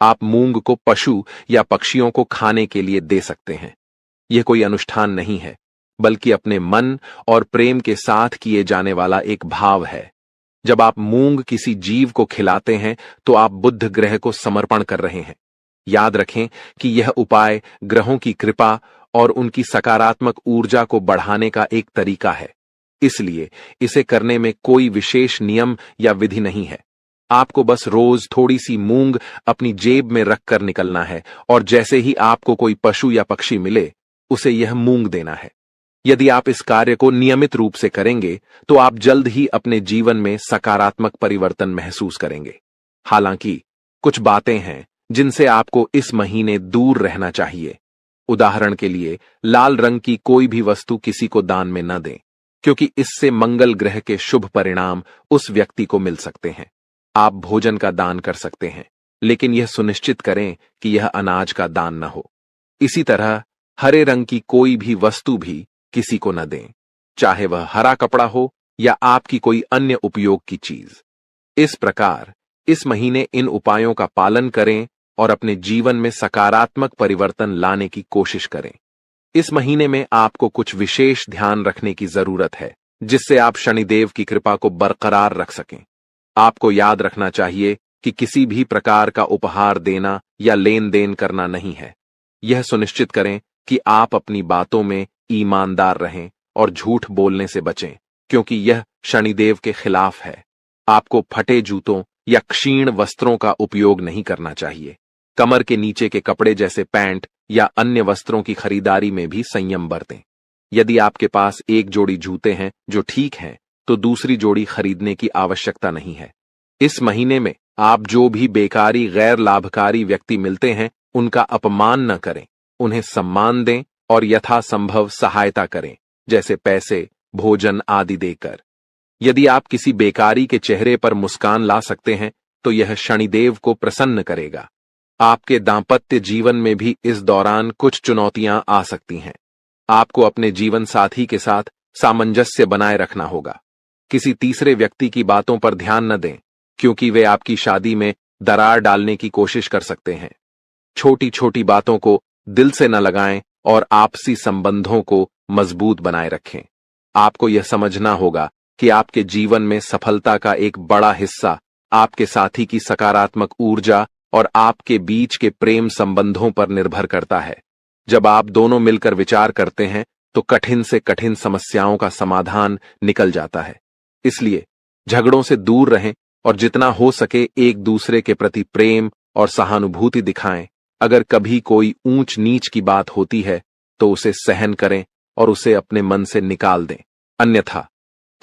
आप मूंग को पशु या पक्षियों को खाने के लिए दे सकते हैं। यह कोई अनुष्ठान नहीं है, बल्कि अपने मन और प्रेम के साथ किए जाने वाला एक भाव है। जब आप मूंग किसी जीव को खिलाते हैं तो आप बुध ग्रह को समर्पण कर रहे हैं। याद रखें कि यह उपाय ग्रहों की कृपा और उनकी सकारात्मक ऊर्जा को बढ़ाने का एक तरीका है, इसलिए इसे करने में कोई विशेष नियम या विधि नहीं है। आपको बस रोज थोड़ी सी मूंग अपनी जेब में रखकर निकलना है और जैसे ही आपको कोई पशु या पक्षी मिले उसे यह मूंग देना है। यदि आप इस कार्य को नियमित रूप से करेंगे तो आप जल्द ही अपने जीवन में सकारात्मक परिवर्तन महसूस करेंगे। हालांकि कुछ बातें हैं जिनसे आपको इस महीने दूर रहना चाहिए। उदाहरण के लिए, लाल रंग की कोई भी वस्तु किसी को दान में न दें, क्योंकि इससे मंगल ग्रह के शुभ परिणाम उस व्यक्ति को मिल सकते हैं। आप भोजन का दान कर सकते हैं, लेकिन यह सुनिश्चित करें कि यह अनाज का दान न हो। इसी तरह हरे रंग की कोई भी वस्तु भी किसी को न दें, चाहे वह हरा कपड़ा हो या आपकी कोई अन्य उपयोग की चीज। इस प्रकार इस महीने इन उपायों का पालन करें और अपने जीवन में सकारात्मक परिवर्तन लाने की कोशिश करें। इस महीने में आपको कुछ विशेष ध्यान रखने की जरूरत है, जिससे आप शनिदेव की कृपा को बरकरार रख सकें। आपको याद रखना चाहिए कि किसी भी प्रकार का उपहार देना या लेन देन करना नहीं है। यह सुनिश्चित करें कि आप अपनी बातों में ईमानदार रहें और झूठ बोलने से बचें, क्योंकि यह शनिदेव के खिलाफ है। आपको फटे जूतों या क्षीण वस्त्रों का उपयोग नहीं करना चाहिए। कमर के नीचे के कपड़े जैसे पैंट या अन्य वस्त्रों की खरीदारी में भी संयम बरतें। यदि आपके पास एक जोड़ी जूते हैं जो ठीक हैं, तो दूसरी जोड़ी खरीदने की आवश्यकता नहीं है। इस महीने में आप जो भी बेकारी गैर लाभकारी व्यक्ति मिलते हैं उनका अपमान न करें, उन्हें सम्मान दें और यथासंभव सहायता करें, जैसे पैसे, भोजन आदि देकर। यदि आप किसी बेकारी के चेहरे पर मुस्कान ला सकते हैं तो यह शनिदेव को प्रसन्न करेगा। आपके दांपत्य जीवन में भी इस दौरान कुछ चुनौतियां आ सकती हैं। आपको अपने जीवन साथी के साथ सामंजस्य बनाए रखना होगा। किसी तीसरे व्यक्ति की बातों पर ध्यान न दें, क्योंकि वे आपकी शादी में दरार डालने की कोशिश कर सकते हैं। छोटी छोटी बातों को दिल से न लगाएं और आपसी संबंधों को मजबूत बनाए रखें। आपको यह समझना होगा कि आपके जीवन में सफलता का एक बड़ा हिस्सा आपके साथी की सकारात्मक ऊर्जा और आपके बीच के प्रेम संबंधों पर निर्भर करता है। जब आप दोनों मिलकर विचार करते हैं तो कठिन से कठिन समस्याओं का समाधान निकल जाता है। इसलिए झगड़ों से दूर रहें और जितना हो सके एक दूसरे के प्रति प्रेम और सहानुभूति दिखाएं। अगर कभी कोई ऊंच नीच की बात होती है तो उसे सहन करें और उसे अपने मन से निकाल दें, अन्यथा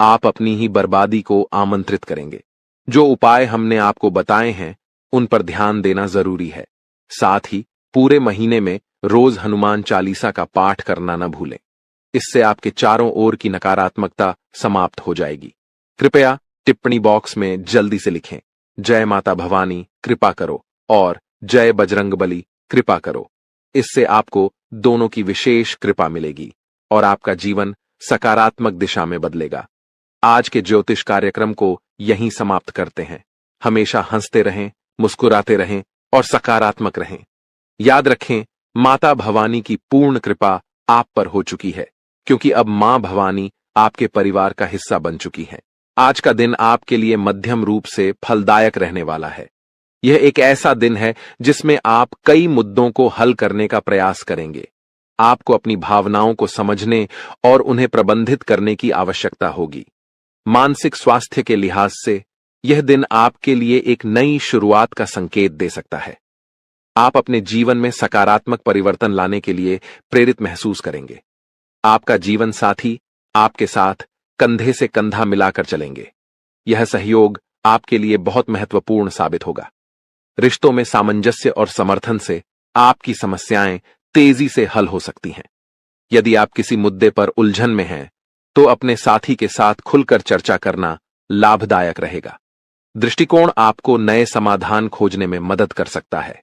आप अपनी ही बर्बादी को आमंत्रित करेंगे। जो उपाय हमने आपको बताए हैं उन पर ध्यान देना जरूरी है। साथ ही पूरे महीने में रोज हनुमान चालीसा का पाठ करना न भूलें। इससे आपके चारों ओर की नकारात्मकता समाप्त हो जाएगी। कृपया टिप्पणी बॉक्स में जल्दी से लिखें, जय माता भवानी कृपा करो और जय बजरंगबली कृपा करो। इससे आपको दोनों की विशेष कृपा मिलेगी और आपका जीवन सकारात्मक दिशा में बदलेगा। आज के ज्योतिष कार्यक्रम को यहीं समाप्त करते हैं। हमेशा हंसते रहें, मुस्कुराते रहें और सकारात्मक रहें। याद रखें, माता भवानी की पूर्ण कृपा आप पर हो चुकी है, क्योंकि अब मां भवानी आपके परिवार का हिस्सा बन चुकी हैं। आज का दिन आपके लिए मध्यम रूप से फलदायक रहने वाला है। यह एक ऐसा दिन है जिसमें आप कई मुद्दों को हल करने का प्रयास करेंगे। आपको अपनी भावनाओं को समझने और उन्हें प्रबंधित करने की आवश्यकता होगी। मानसिक स्वास्थ्य के लिहाज से यह दिन आपके लिए एक नई शुरुआत का संकेत दे सकता है। आप अपने जीवन में सकारात्मक परिवर्तन लाने के लिए प्रेरित महसूस करेंगे। आपका जीवन साथी आपके साथ कंधे से कंधा मिलाकर चलेंगे। यह सहयोग आपके लिए बहुत महत्वपूर्ण साबित होगा। रिश्तों में सामंजस्य और समर्थन से आपकी समस्याएं तेजी से हल हो सकती हैं। यदि आप किसी मुद्दे पर उलझन में हैं, तो अपने साथी के साथ खुलकर चर्चा करना लाभदायक रहेगा। दृष्टिकोण आपको नए समाधान खोजने में मदद कर सकता है।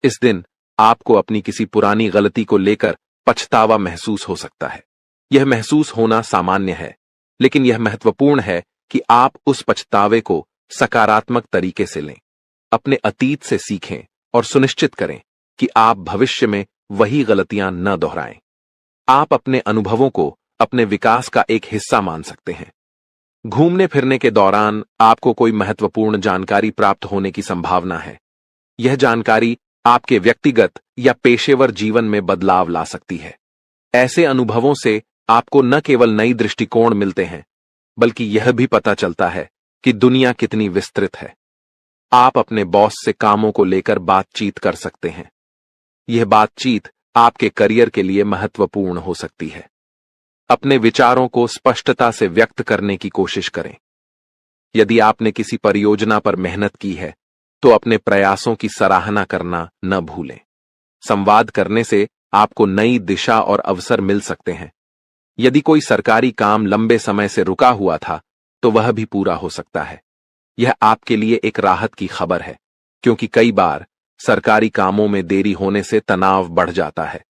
इस दिन आपको अपनी किसी पुरानी गलती को लेकर पछतावा महसूस हो सकता है। यह महसूस होना सामान्य है, लेकिन यह महत्वपूर्ण है कि आप उस पछतावे को सकारात्मक तरीके से लें। अपने अतीत से सीखें और सुनिश्चित करें कि आप भविष्य में वही गलतियां न दोहराएं। आप अपने अनुभवों को अपने विकास का एक हिस्सा मान सकते हैं। घूमने फिरने के दौरान आपको कोई महत्वपूर्ण जानकारी प्राप्त होने की संभावना है। यह जानकारी आपके व्यक्तिगत या पेशेवर जीवन में बदलाव ला सकती है। ऐसे अनुभवों से आपको न केवल नई दृष्टिकोण मिलते हैं, बल्कि यह भी पता चलता है कि दुनिया कितनी विस्तृत है। आप अपने बॉस से कामों को लेकर बातचीत कर सकते हैं। यह बातचीत आपके करियर के लिए महत्वपूर्ण हो सकती है। अपने विचारों को स्पष्टता से व्यक्त करने की कोशिश करें। यदि आपने किसी परियोजना पर मेहनत की है तो अपने प्रयासों की सराहना करना न भूलें। संवाद करने से आपको नई दिशा और अवसर मिल सकते हैं। यदि कोई सरकारी काम लंबे समय से रुका हुआ था तो वह भी पूरा हो सकता है। यह आपके लिए एक राहत की खबर है, क्योंकि कई बार सरकारी कामों में देरी होने से तनाव बढ़ जाता है।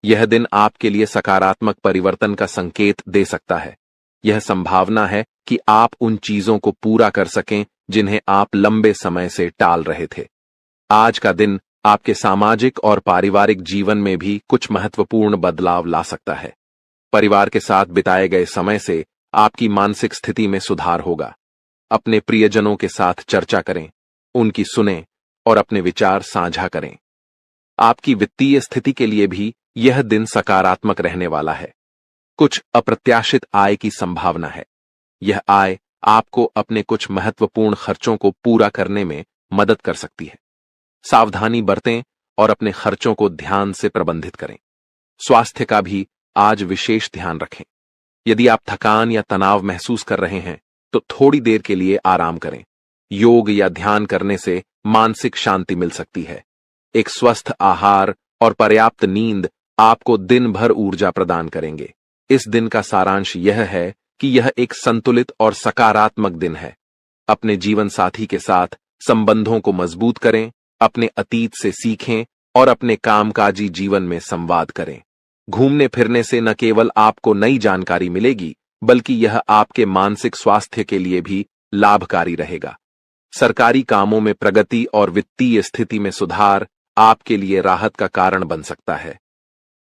यह दिन आपके लिए सकारात्मक परिवर्तन का संकेत दे सकता है। यह संभावना है कि आप उन चीजों को पूरा कर सकें जिन्हें आप लंबे समय से टाल रहे थे। आज का दिन आपके सामाजिक और पारिवारिक जीवन में भी कुछ महत्वपूर्ण बदलाव ला सकता है। परिवार के साथ बिताए गए समय से आपकी मानसिक स्थिति में सुधार होगा। अपने प्रियजनों के साथ चर्चा करें, उनकी सुनें और अपने विचार साझा करें। आपकी वित्तीय स्थिति के लिए भी यह दिन सकारात्मक रहने वाला है। कुछ अप्रत्याशित आय की संभावना है। यह आय आपको अपने कुछ महत्वपूर्ण खर्चों को पूरा करने में मदद कर सकती है। सावधानी बरतें और अपने खर्चों को ध्यान से प्रबंधित करें। स्वास्थ्य का भी आज विशेष ध्यान रखें। यदि आप थकान या तनाव महसूस कर रहे हैं तो थोड़ी देर के लिए आराम करें। योग या ध्यान करने से मानसिक शांति मिल सकती है। एक स्वस्थ आहार और पर्याप्त नींद आपको दिन भर ऊर्जा प्रदान करेंगे। इस दिन का सारांश यह है कि यह एक संतुलित और सकारात्मक दिन है। अपने जीवन साथी के साथ संबंधों को मजबूत करें, अपने अतीत से सीखें और अपने कामकाजी जीवन में संवाद करें। घूमने फिरने से न केवल आपको नई जानकारी मिलेगी, बल्कि यह आपके मानसिक स्वास्थ्य के लिए भी लाभकारी रहेगा। सरकारी कामों में प्रगति और वित्तीय स्थिति में सुधार आपके लिए राहत का कारण बन सकता है।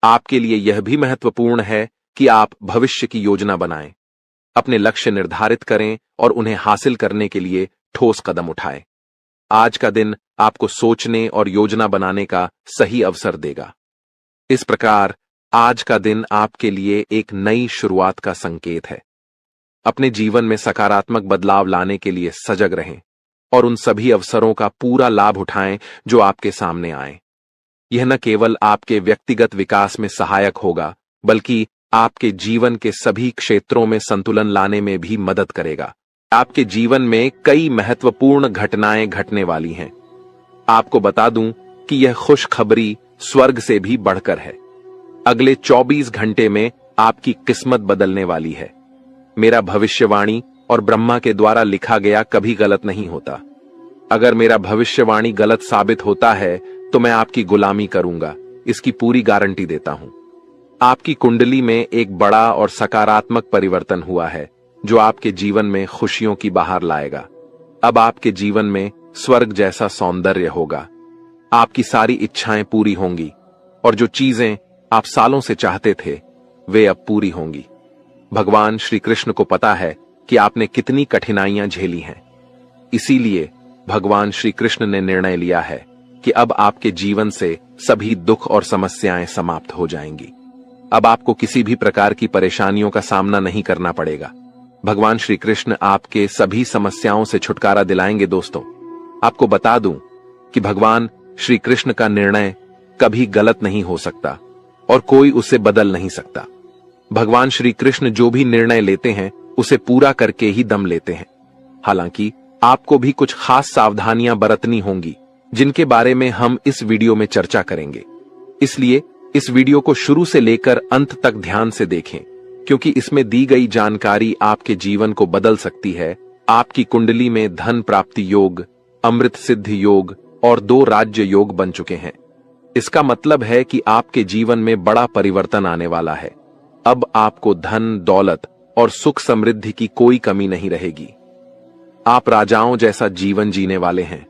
आपके लिए यह भी महत्वपूर्ण है कि आप भविष्य की योजना बनाएं, अपने लक्ष्य निर्धारित करें और उन्हें हासिल करने के लिए ठोस कदम उठाएं। आज का दिन आपको सोचने और योजना बनाने का सही अवसर देगा। इस प्रकार आज का दिन आपके लिए एक नई शुरुआत का संकेत है। अपने जीवन में सकारात्मक बदलाव लाने के लिए सजग रहें और उन सभी अवसरों का पूरा लाभ उठाएं जो आपके सामने आए। यह न केवल आपके व्यक्तिगत विकास में सहायक होगा, बल्कि आपके जीवन के सभी क्षेत्रों में संतुलन लाने में भी मदद करेगा। आपके जीवन में कई महत्वपूर्ण घटनाएं घटने वाली हैं। आपको बता दूं कि यह खुशखबरी स्वर्ग से भी बढ़कर है। अगले 24 घंटे में आपकी किस्मत बदलने वाली है। मेरा भविष्यवाणी और ब्रह्मा के द्वारा लिखा गया कभी गलत नहीं होता। अगर मेरा भविष्यवाणी गलत साबित होता है तो मैं आपकी गुलामी करूंगा, इसकी पूरी गारंटी देता हूं। आपकी कुंडली में एक बड़ा और सकारात्मक परिवर्तन हुआ है जो आपके जीवन में खुशियों की बहार लाएगा। अब आपके जीवन में स्वर्ग जैसा सौंदर्य होगा। आपकी सारी इच्छाएं पूरी होंगी और जो चीजें आप सालों से चाहते थे वे अब पूरी होंगी। भगवान श्री कृष्ण को पता है कि आपने कितनी कठिनाइयां झेली हैं। इसीलिए भगवान श्री कृष्ण ने निर्णय लिया है कि अब आपके जीवन से सभी दुख और समस्याएं समाप्त हो जाएंगी। अब आपको किसी भी प्रकार की परेशानियों का सामना नहीं करना पड़ेगा। भगवान श्री कृष्ण आपके सभी समस्याओं से छुटकारा दिलाएंगे। दोस्तों, आपको बता दूं कि भगवान श्री कृष्ण का निर्णय कभी गलत नहीं हो सकता और कोई उसे बदल नहीं सकता। भगवान श्री कृष्ण जो भी निर्णय लेते हैं उसे पूरा करके ही दम लेते हैं। हालांकि आपको भी कुछ खास सावधानियां बरतनी होंगी, जिनके बारे में हम इस वीडियो में चर्चा करेंगे। इसलिए इस वीडियो को शुरू से लेकर अंत तक ध्यान से देखें, क्योंकि इसमें दी गई जानकारी आपके जीवन को बदल सकती है। आपकी कुंडली में धन प्राप्ति योग, अमृत सिद्धि योग और 2 राज्य योग बन चुके हैं। इसका मतलब है कि आपके जीवन में बड़ा परिवर्तन आने वाला है। अब आपको धन, दौलत और सुख समृद्धि की कोई कमी नहीं रहेगी। आप राजाओं जैसा जीवन जीने वाले हैं।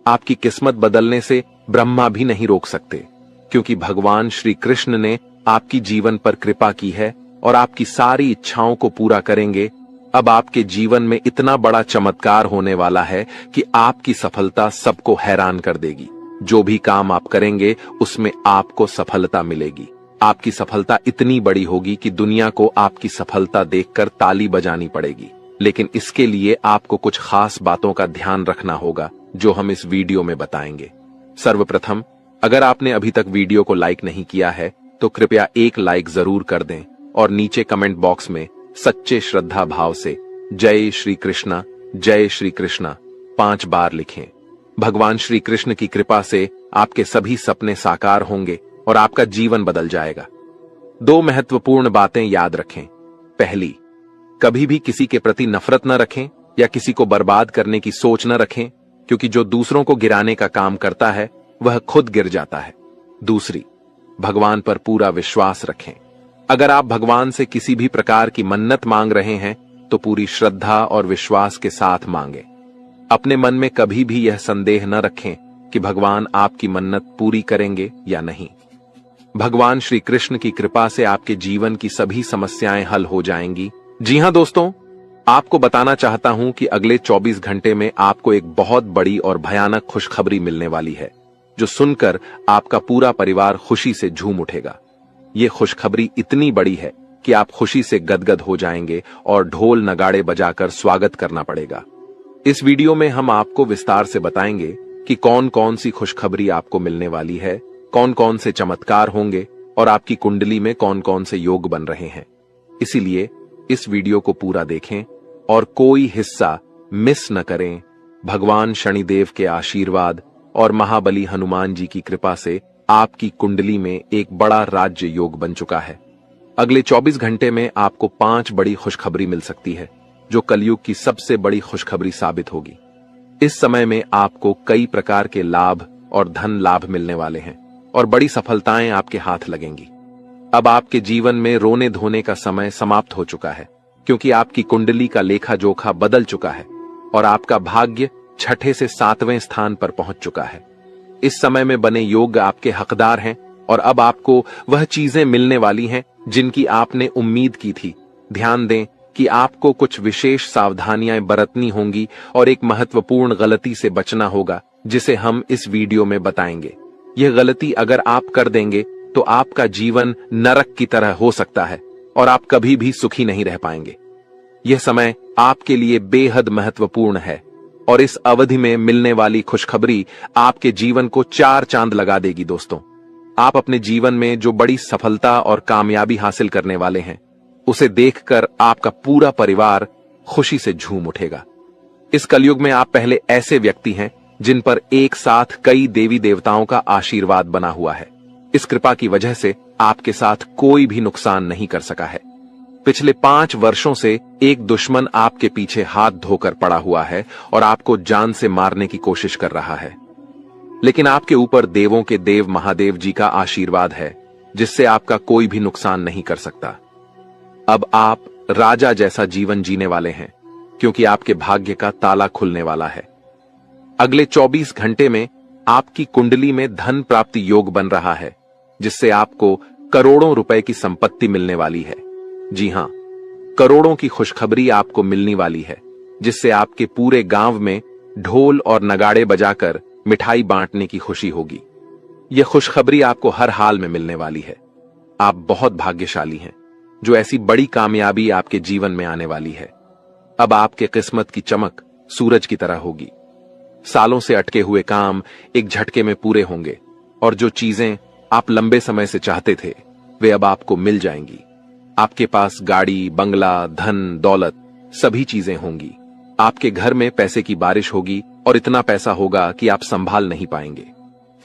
आपकी किस्मत बदलने से ब्रह्मा भी नहीं रोक सकते, क्योंकि भगवान श्री कृष्ण ने आपकी जीवन पर कृपा की है और आपकी सारी इच्छाओं को पूरा करेंगे। अब आपके जीवन में इतना बड़ा चमत्कार होने वाला है कि आपकी सफलता सबको हैरान कर देगी। जो भी काम आप करेंगे उसमें आपको सफलता मिलेगी। आपकी सफलता इतनी बड़ी होगी कि दुनिया को आपकी सफलता देखकर ताली बजानी पड़ेगी। लेकिन इसके लिए आपको कुछ खास बातों का ध्यान रखना होगा, जो हम इस वीडियो में बताएंगे। सर्वप्रथम, अगर आपने अभी तक वीडियो को लाइक नहीं किया है तो कृपया एक लाइक जरूर कर दें और नीचे कमेंट बॉक्स में सच्चे श्रद्धा भाव से जय श्री कृष्णा 5 बार लिखें। भगवान श्री कृष्ण की कृपा से आपके सभी सपने साकार होंगे और आपका जीवन बदल जाएगा। 2 महत्वपूर्ण बातें याद रखें। पहली, कभी भी किसी के प्रति नफरत न रखें या किसी को बर्बाद करने की सोच न रखें, क्योंकि जो दूसरों को गिराने का काम करता है वह खुद गिर जाता है। दूसरी, भगवान पर पूरा विश्वास रखें। अगर आप भगवान से किसी भी प्रकार की मन्नत मांग रहे हैं तो पूरी श्रद्धा और विश्वास के साथ मांगें। अपने मन में कभी भी यह संदेह न रखें कि भगवान आपकी मन्नत पूरी करेंगे या नहीं। भगवान श्री कृष्ण की कृपा से आपके जीवन की सभी समस्याएं हल हो जाएंगी। जी हां दोस्तों, आपको बताना चाहता हूं कि अगले 24 घंटे में आपको एक बहुत बड़ी और भयानक खुशखबरी मिलने वाली है, जो सुनकर आपका पूरा परिवार खुशी से झूम उठेगा। ये खुशखबरी इतनी बड़ी है कि आप खुशी से गदगद हो जाएंगे और ढोल नगाड़े बजाकर स्वागत करना पड़ेगा। इस वीडियो में हम आपको विस्तार से बताएंगे कि कौन कौन सी खुशखबरी आपको मिलने वाली है, कौन कौन से चमत्कार होंगे और आपकी कुंडली में कौन कौन से योग बन रहे हैं। इसीलिए इस वीडियो को पूरा देखें और कोई हिस्सा मिस न करें। भगवान शनिदेव के आशीर्वाद और महाबली हनुमान जी की कृपा से आपकी कुंडली में एक बड़ा राज्य योग बन चुका है। अगले 24 घंटे में आपको 5 बड़ी खुशखबरी मिल सकती है, जो कलयुग की सबसे बड़ी खुशखबरी साबित होगी। इस समय में आपको कई प्रकार के लाभ और धन लाभ मिलने वाले हैं और बड़ी सफलताएं आपके हाथ लगेंगी। अब आपके जीवन में रोने धोने का समय समाप्त हो चुका है, क्योंकि आपकी कुंडली का लेखा जोखा बदल चुका है और आपका भाग्य 6ठे से 7वें स्थान पर पहुंच चुका है। इस समय में बने योग आपके हकदार हैं और अब आपको वह चीजें मिलने वाली हैं जिनकी आपने उम्मीद की थी। ध्यान दें कि आपको कुछ विशेष सावधानियां बरतनी होंगी और एक महत्वपूर्ण गलती से बचना होगा, जिसे हम इस वीडियो में बताएंगे। यह गलती अगर आप कर देंगे तो आपका जीवन नरक की तरह हो सकता है और आप कभी भी सुखी नहीं रह पाएंगे। यह समय आपके लिए बेहद महत्वपूर्ण है और इस अवधि में मिलने वाली खुशखबरी आपके जीवन को 4 चांद लगा देगी। दोस्तों, आप अपने जीवन में जो बड़ी सफलता और कामयाबी हासिल करने वाले हैं, उसे देखकर आपका पूरा परिवार खुशी से झूम उठेगा। इस कलयुग में आप पहले ऐसे व्यक्ति हैं जिन पर एक साथ कई देवी देवताओं का आशीर्वाद बना हुआ है। इस कृपा की वजह से आपके साथ कोई भी नुकसान नहीं कर सका है। पिछले 5 वर्षों से एक दुश्मन आपके पीछे हाथ धोकर पड़ा हुआ है और आपको जान से मारने की कोशिश कर रहा है, लेकिन आपके ऊपर देवों के देव महादेव जी का आशीर्वाद है, जिससे आपका कोई भी नुकसान नहीं कर सकता। अब आप राजा जैसा जीवन जीने वाले हैं, क्योंकि आपके भाग्य का ताला खुलने वाला है। अगले 24 घंटे में आपकी कुंडली में धन प्राप्ति योग बन रहा है, जिससे आपको करोड़ों रुपए की संपत्ति मिलने वाली है। जी हां, करोड़ों की खुशखबरी आपको मिलने वाली है, जिससे आपके पूरे गांव में ढोल और नगाड़े बजाकर मिठाई बांटने की खुशी होगी। यह खुशखबरी आपको हर हाल में मिलने वाली है। आप बहुत भाग्यशाली हैं, जो ऐसी बड़ी कामयाबी आपके जीवन में आने वाली है। अब आपके किस्मत की चमक सूरज की तरह होगी। सालों से अटके हुए काम एक झटके में पूरे होंगे और जो चीजें आप लंबे समय से चाहते थे, वे अब आपको मिल जाएंगी। आपके पास गाड़ी, बंगला, धन, दौलत सभी चीजें होंगी। आपके घर में पैसे की बारिश होगी और इतना पैसा होगा कि आप संभाल नहीं पाएंगे।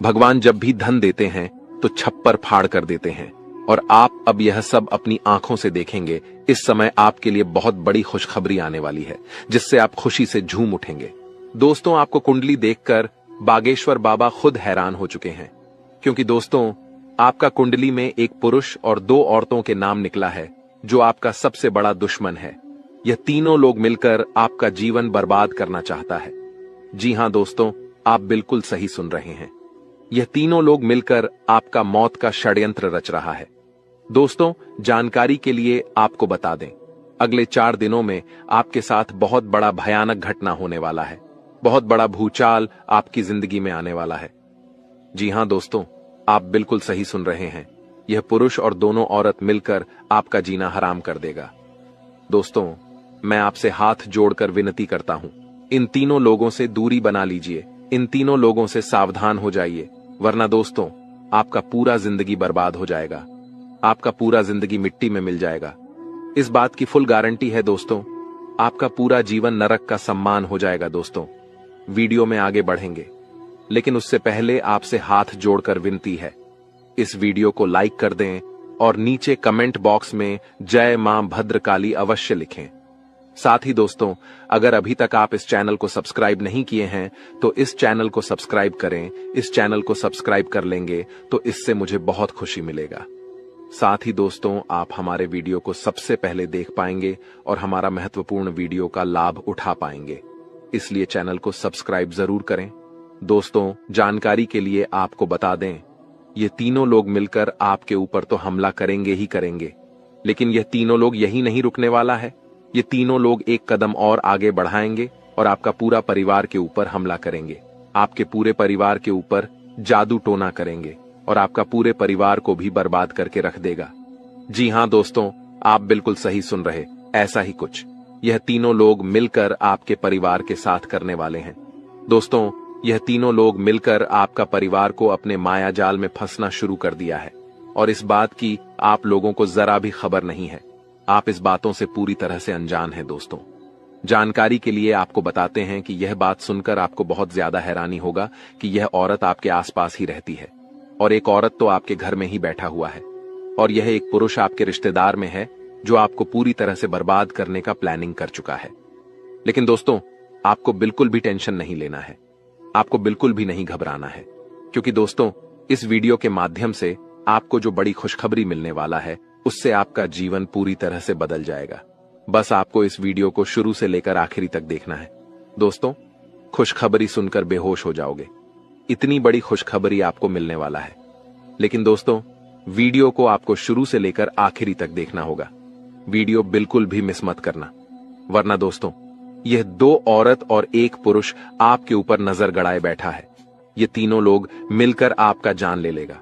भगवान जब भी धन देते हैं तो छप्पर फाड़ कर देते हैं और आप अब यह सब अपनी आंखों से देखेंगे। इस समय आपके लिए बहुत बड़ी खुशखबरी आने वाली है, जिससे आप खुशी से झूम उठेंगे। दोस्तों, आपको कुंडली देखकर बागेश्वर बाबा खुद हैरान हो चुके हैं, क्योंकि दोस्तों, आपका कुंडली में एक पुरुष और 2 औरतों के नाम निकला है, जो आपका सबसे बड़ा दुश्मन है। यह तीनों लोग मिलकर आपका जीवन बर्बाद करना चाहता है। जी हां दोस्तों, आप बिल्कुल सही सुन रहे हैं। यह तीनों लोग मिलकर आपका मौत का षड्यंत्र रच रहा है। दोस्तों, जानकारी के लिए आपको बता दें, अगले 4 दिनों में आपके साथ बहुत बड़ा भयानक घटना होने वाला है। बहुत बड़ा भूचाल आपकी जिंदगी में आने वाला है। जी हां दोस्तों, आप बिल्कुल सही सुन रहे हैं। यह पुरुष और दोनों औरत मिलकर आपका जीना हराम कर देगा। दोस्तों, मैं आपसे हाथ जोड़कर विनती करता हूं, इन तीनों लोगों से दूरी बना लीजिए। इन तीनों लोगों से सावधान हो जाइए, वरना दोस्तों आपका पूरा जिंदगी बर्बाद हो जाएगा, आपका पूरा जिंदगी मिट्टी में मिल जाएगा। इस बात की फुल गारंटी है दोस्तों, आपका पूरा जीवन नरक का सम्मान हो जाएगा। दोस्तों वीडियो में आगे बढ़ेंगे, लेकिन उससे पहले आपसे हाथ जोड़कर विनती है, इस वीडियो को लाइक कर दें और नीचे कमेंट बॉक्स में जय मां भद्रकाली अवश्य लिखें। साथ ही दोस्तों, अगर अभी तक आप इस चैनल को सब्सक्राइब नहीं किए हैं तो इस चैनल को सब्सक्राइब करें। इस चैनल को सब्सक्राइब कर लेंगे तो इससे मुझे बहुत खुशी मिलेगा। साथ ही दोस्तों, आप हमारे वीडियो को सबसे पहले देख पाएंगे और हमारा महत्वपूर्ण वीडियो का लाभ उठा पाएंगे, इसलिए चैनल को सब्सक्राइब जरूर करें। दोस्तों जानकारी के लिए आपको बता दें, ये तीनों लोग मिलकर आपके ऊपर तो हमला करेंगे ही करेंगे, लेकिन यह तीनों लोग यही नहीं रुकने वाला है। ये तीनों लोग एक कदम और आगे बढ़ाएंगे और आपका पूरा परिवार के ऊपर हमला करेंगे। आपके पूरे परिवार के ऊपर जादू टोना करेंगे और आपका पूरे परिवार को भी बर्बाद करके रख देगा। जी हां दोस्तों, आप बिल्कुल सही सुन रहे, ऐसा ही कुछ यह तीनों लोग मिलकर आपके परिवार के साथ करने वाले हैं। दोस्तों यह तीनों लोग मिलकर आपका परिवार को अपने माया जाल में फंसना शुरू कर दिया है और इस बात की आप लोगों को जरा भी खबर नहीं है। आप इस बातों से पूरी तरह से अनजान हैं। दोस्तों जानकारी के लिए आपको बताते हैं कि यह बात सुनकर आपको बहुत ज्यादा हैरानी होगा कि यह औरत आपके आसपास ही रहती है और एक औरत तो आपके घर में ही बैठा हुआ है और यह एक पुरुष आपके रिश्तेदार में है जो आपको पूरी तरह से बर्बाद करने का प्लानिंग कर चुका है। लेकिन दोस्तों आपको बिल्कुल भी टेंशन नहीं लेना है, आपको बिल्कुल भी नहीं घबराना है, क्योंकि दोस्तों इस वीडियो के माध्यम से आपको जो बड़ी खुशखबरी मिलने वाला है उससे आपका जीवन पूरी तरह से बदल जाएगा। बस आपको इस वीडियो को शुरू से लेकर आखिरी तक देखना है। दोस्तों खुशखबरी सुनकर बेहोश हो जाओगे, इतनी बड़ी खुशखबरी आपको मिलने वाला है। लेकिन दोस्तों वीडियो को आपको शुरू से लेकर आखिरी तक देखना होगा, वीडियो बिल्कुल भी मिस मत करना, वरना दोस्तों यह दो औरत और एक पुरुष आपके ऊपर नजर गड़ाए बैठा है। ये तीनों लोग मिलकर आपका जान ले लेगा।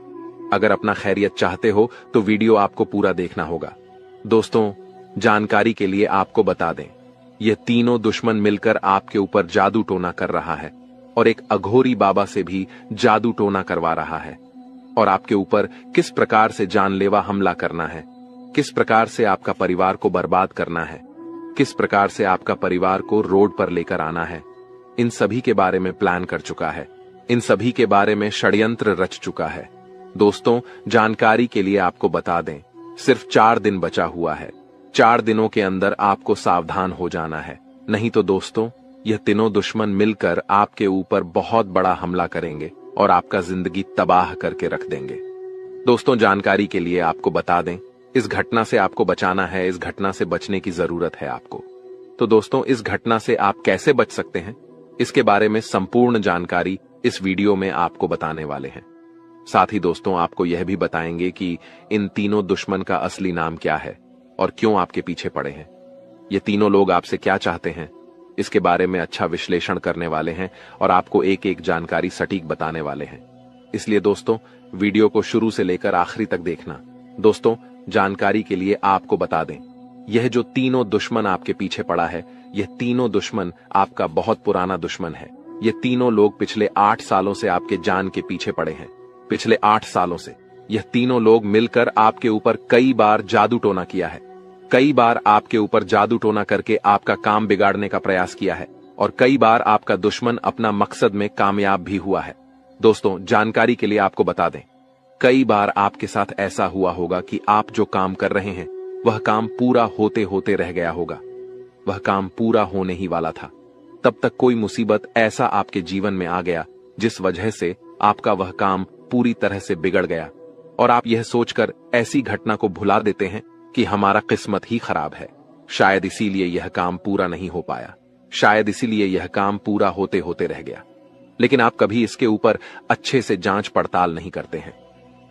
अगर अपना खैरियत चाहते हो तो वीडियो आपको पूरा देखना होगा। दोस्तों जानकारी के लिए आपको बता दें, ये तीनों दुश्मन मिलकर आपके ऊपर जादू टोना कर रहा है और एक अघोरी बाबा से भी जादू टोना करवा रहा है और आपके ऊपर किस प्रकार से जानलेवा हमला करना है, किस प्रकार से आपका परिवार को बर्बाद करना है, किस प्रकार से आपका परिवार को रोड पर लेकर आना है, इन सभी के बारे में प्लान कर चुका है, इन सभी के बारे में षड्यंत्र रच चुका है। दोस्तों जानकारी के लिए आपको बता दें, सिर्फ 4 दिन बचा हुआ है। 4 दिनों के अंदर आपको सावधान हो जाना है, नहीं तो दोस्तों यह तीनों दुश्मन मिलकर आपके ऊपर बहुत बड़ा हमला करेंगे और आपका जिंदगी तबाह करके रख देंगे। दोस्तों जानकारी के लिए आपको बता दें, इस घटना से आपको बचाना है, इस घटना से बचने की जरूरत है आपको। तो दोस्तों इस घटना से आप कैसे बच सकते हैं, इसके बारे में संपूर्ण जानकारी इस वीडियो में आपको बताने वाले हैं। साथ ही दोस्तों आपको यह भी बताएंगे कि इन तीनों दुश्मन का असली नाम क्या है और क्यों आपके पीछे पड़े हैं, ये तीनों लोग आपसे क्या चाहते हैं, इसके बारे में अच्छा विश्लेषण करने वाले हैं और आपको एक एक जानकारी सटीक बताने वाले हैं। इसलिए दोस्तों वीडियो को शुरू से लेकर आखिरी तक देखना। दोस्तों जानकारी के लिए आपको बता दें, यह जो तीनों दुश्मन आपके पीछे पड़ा है, यह तीनों दुश्मन आपका बहुत पुराना दुश्मन है। ये तीनों लोग पिछले 8 सालों से आपके जान के पीछे पड़े हैं। पिछले 8 सालों से यह तीनों लोग मिलकर आपके ऊपर कई बार जादू टोना किया है, कई बार आपके ऊपर जादू टोना करके आपका काम बिगाड़ने का प्रयास किया है और कई बार आपका दुश्मन अपना मकसद में कामयाब भी हुआ है। दोस्तों जानकारी के लिए आपको बता दें, कई बार आपके साथ ऐसा हुआ होगा कि आप जो काम कर रहे हैं वह काम पूरा होते होते रह गया होगा, वह काम पूरा होने ही वाला था, तब तक कोई मुसीबत ऐसा आपके जीवन में आ गया जिस वजह से आपका वह काम पूरी तरह से बिगड़ गया और आप यह सोचकर ऐसी घटना को भुला देते हैं कि हमारा किस्मत ही खराब है, शायद इसीलिए यह काम पूरा नहीं हो पाया, शायद इसीलिए यह काम पूरा होते होते रह गया। लेकिन आप कभी इसके ऊपर अच्छे से जांच पड़ताल नहीं करते हैं,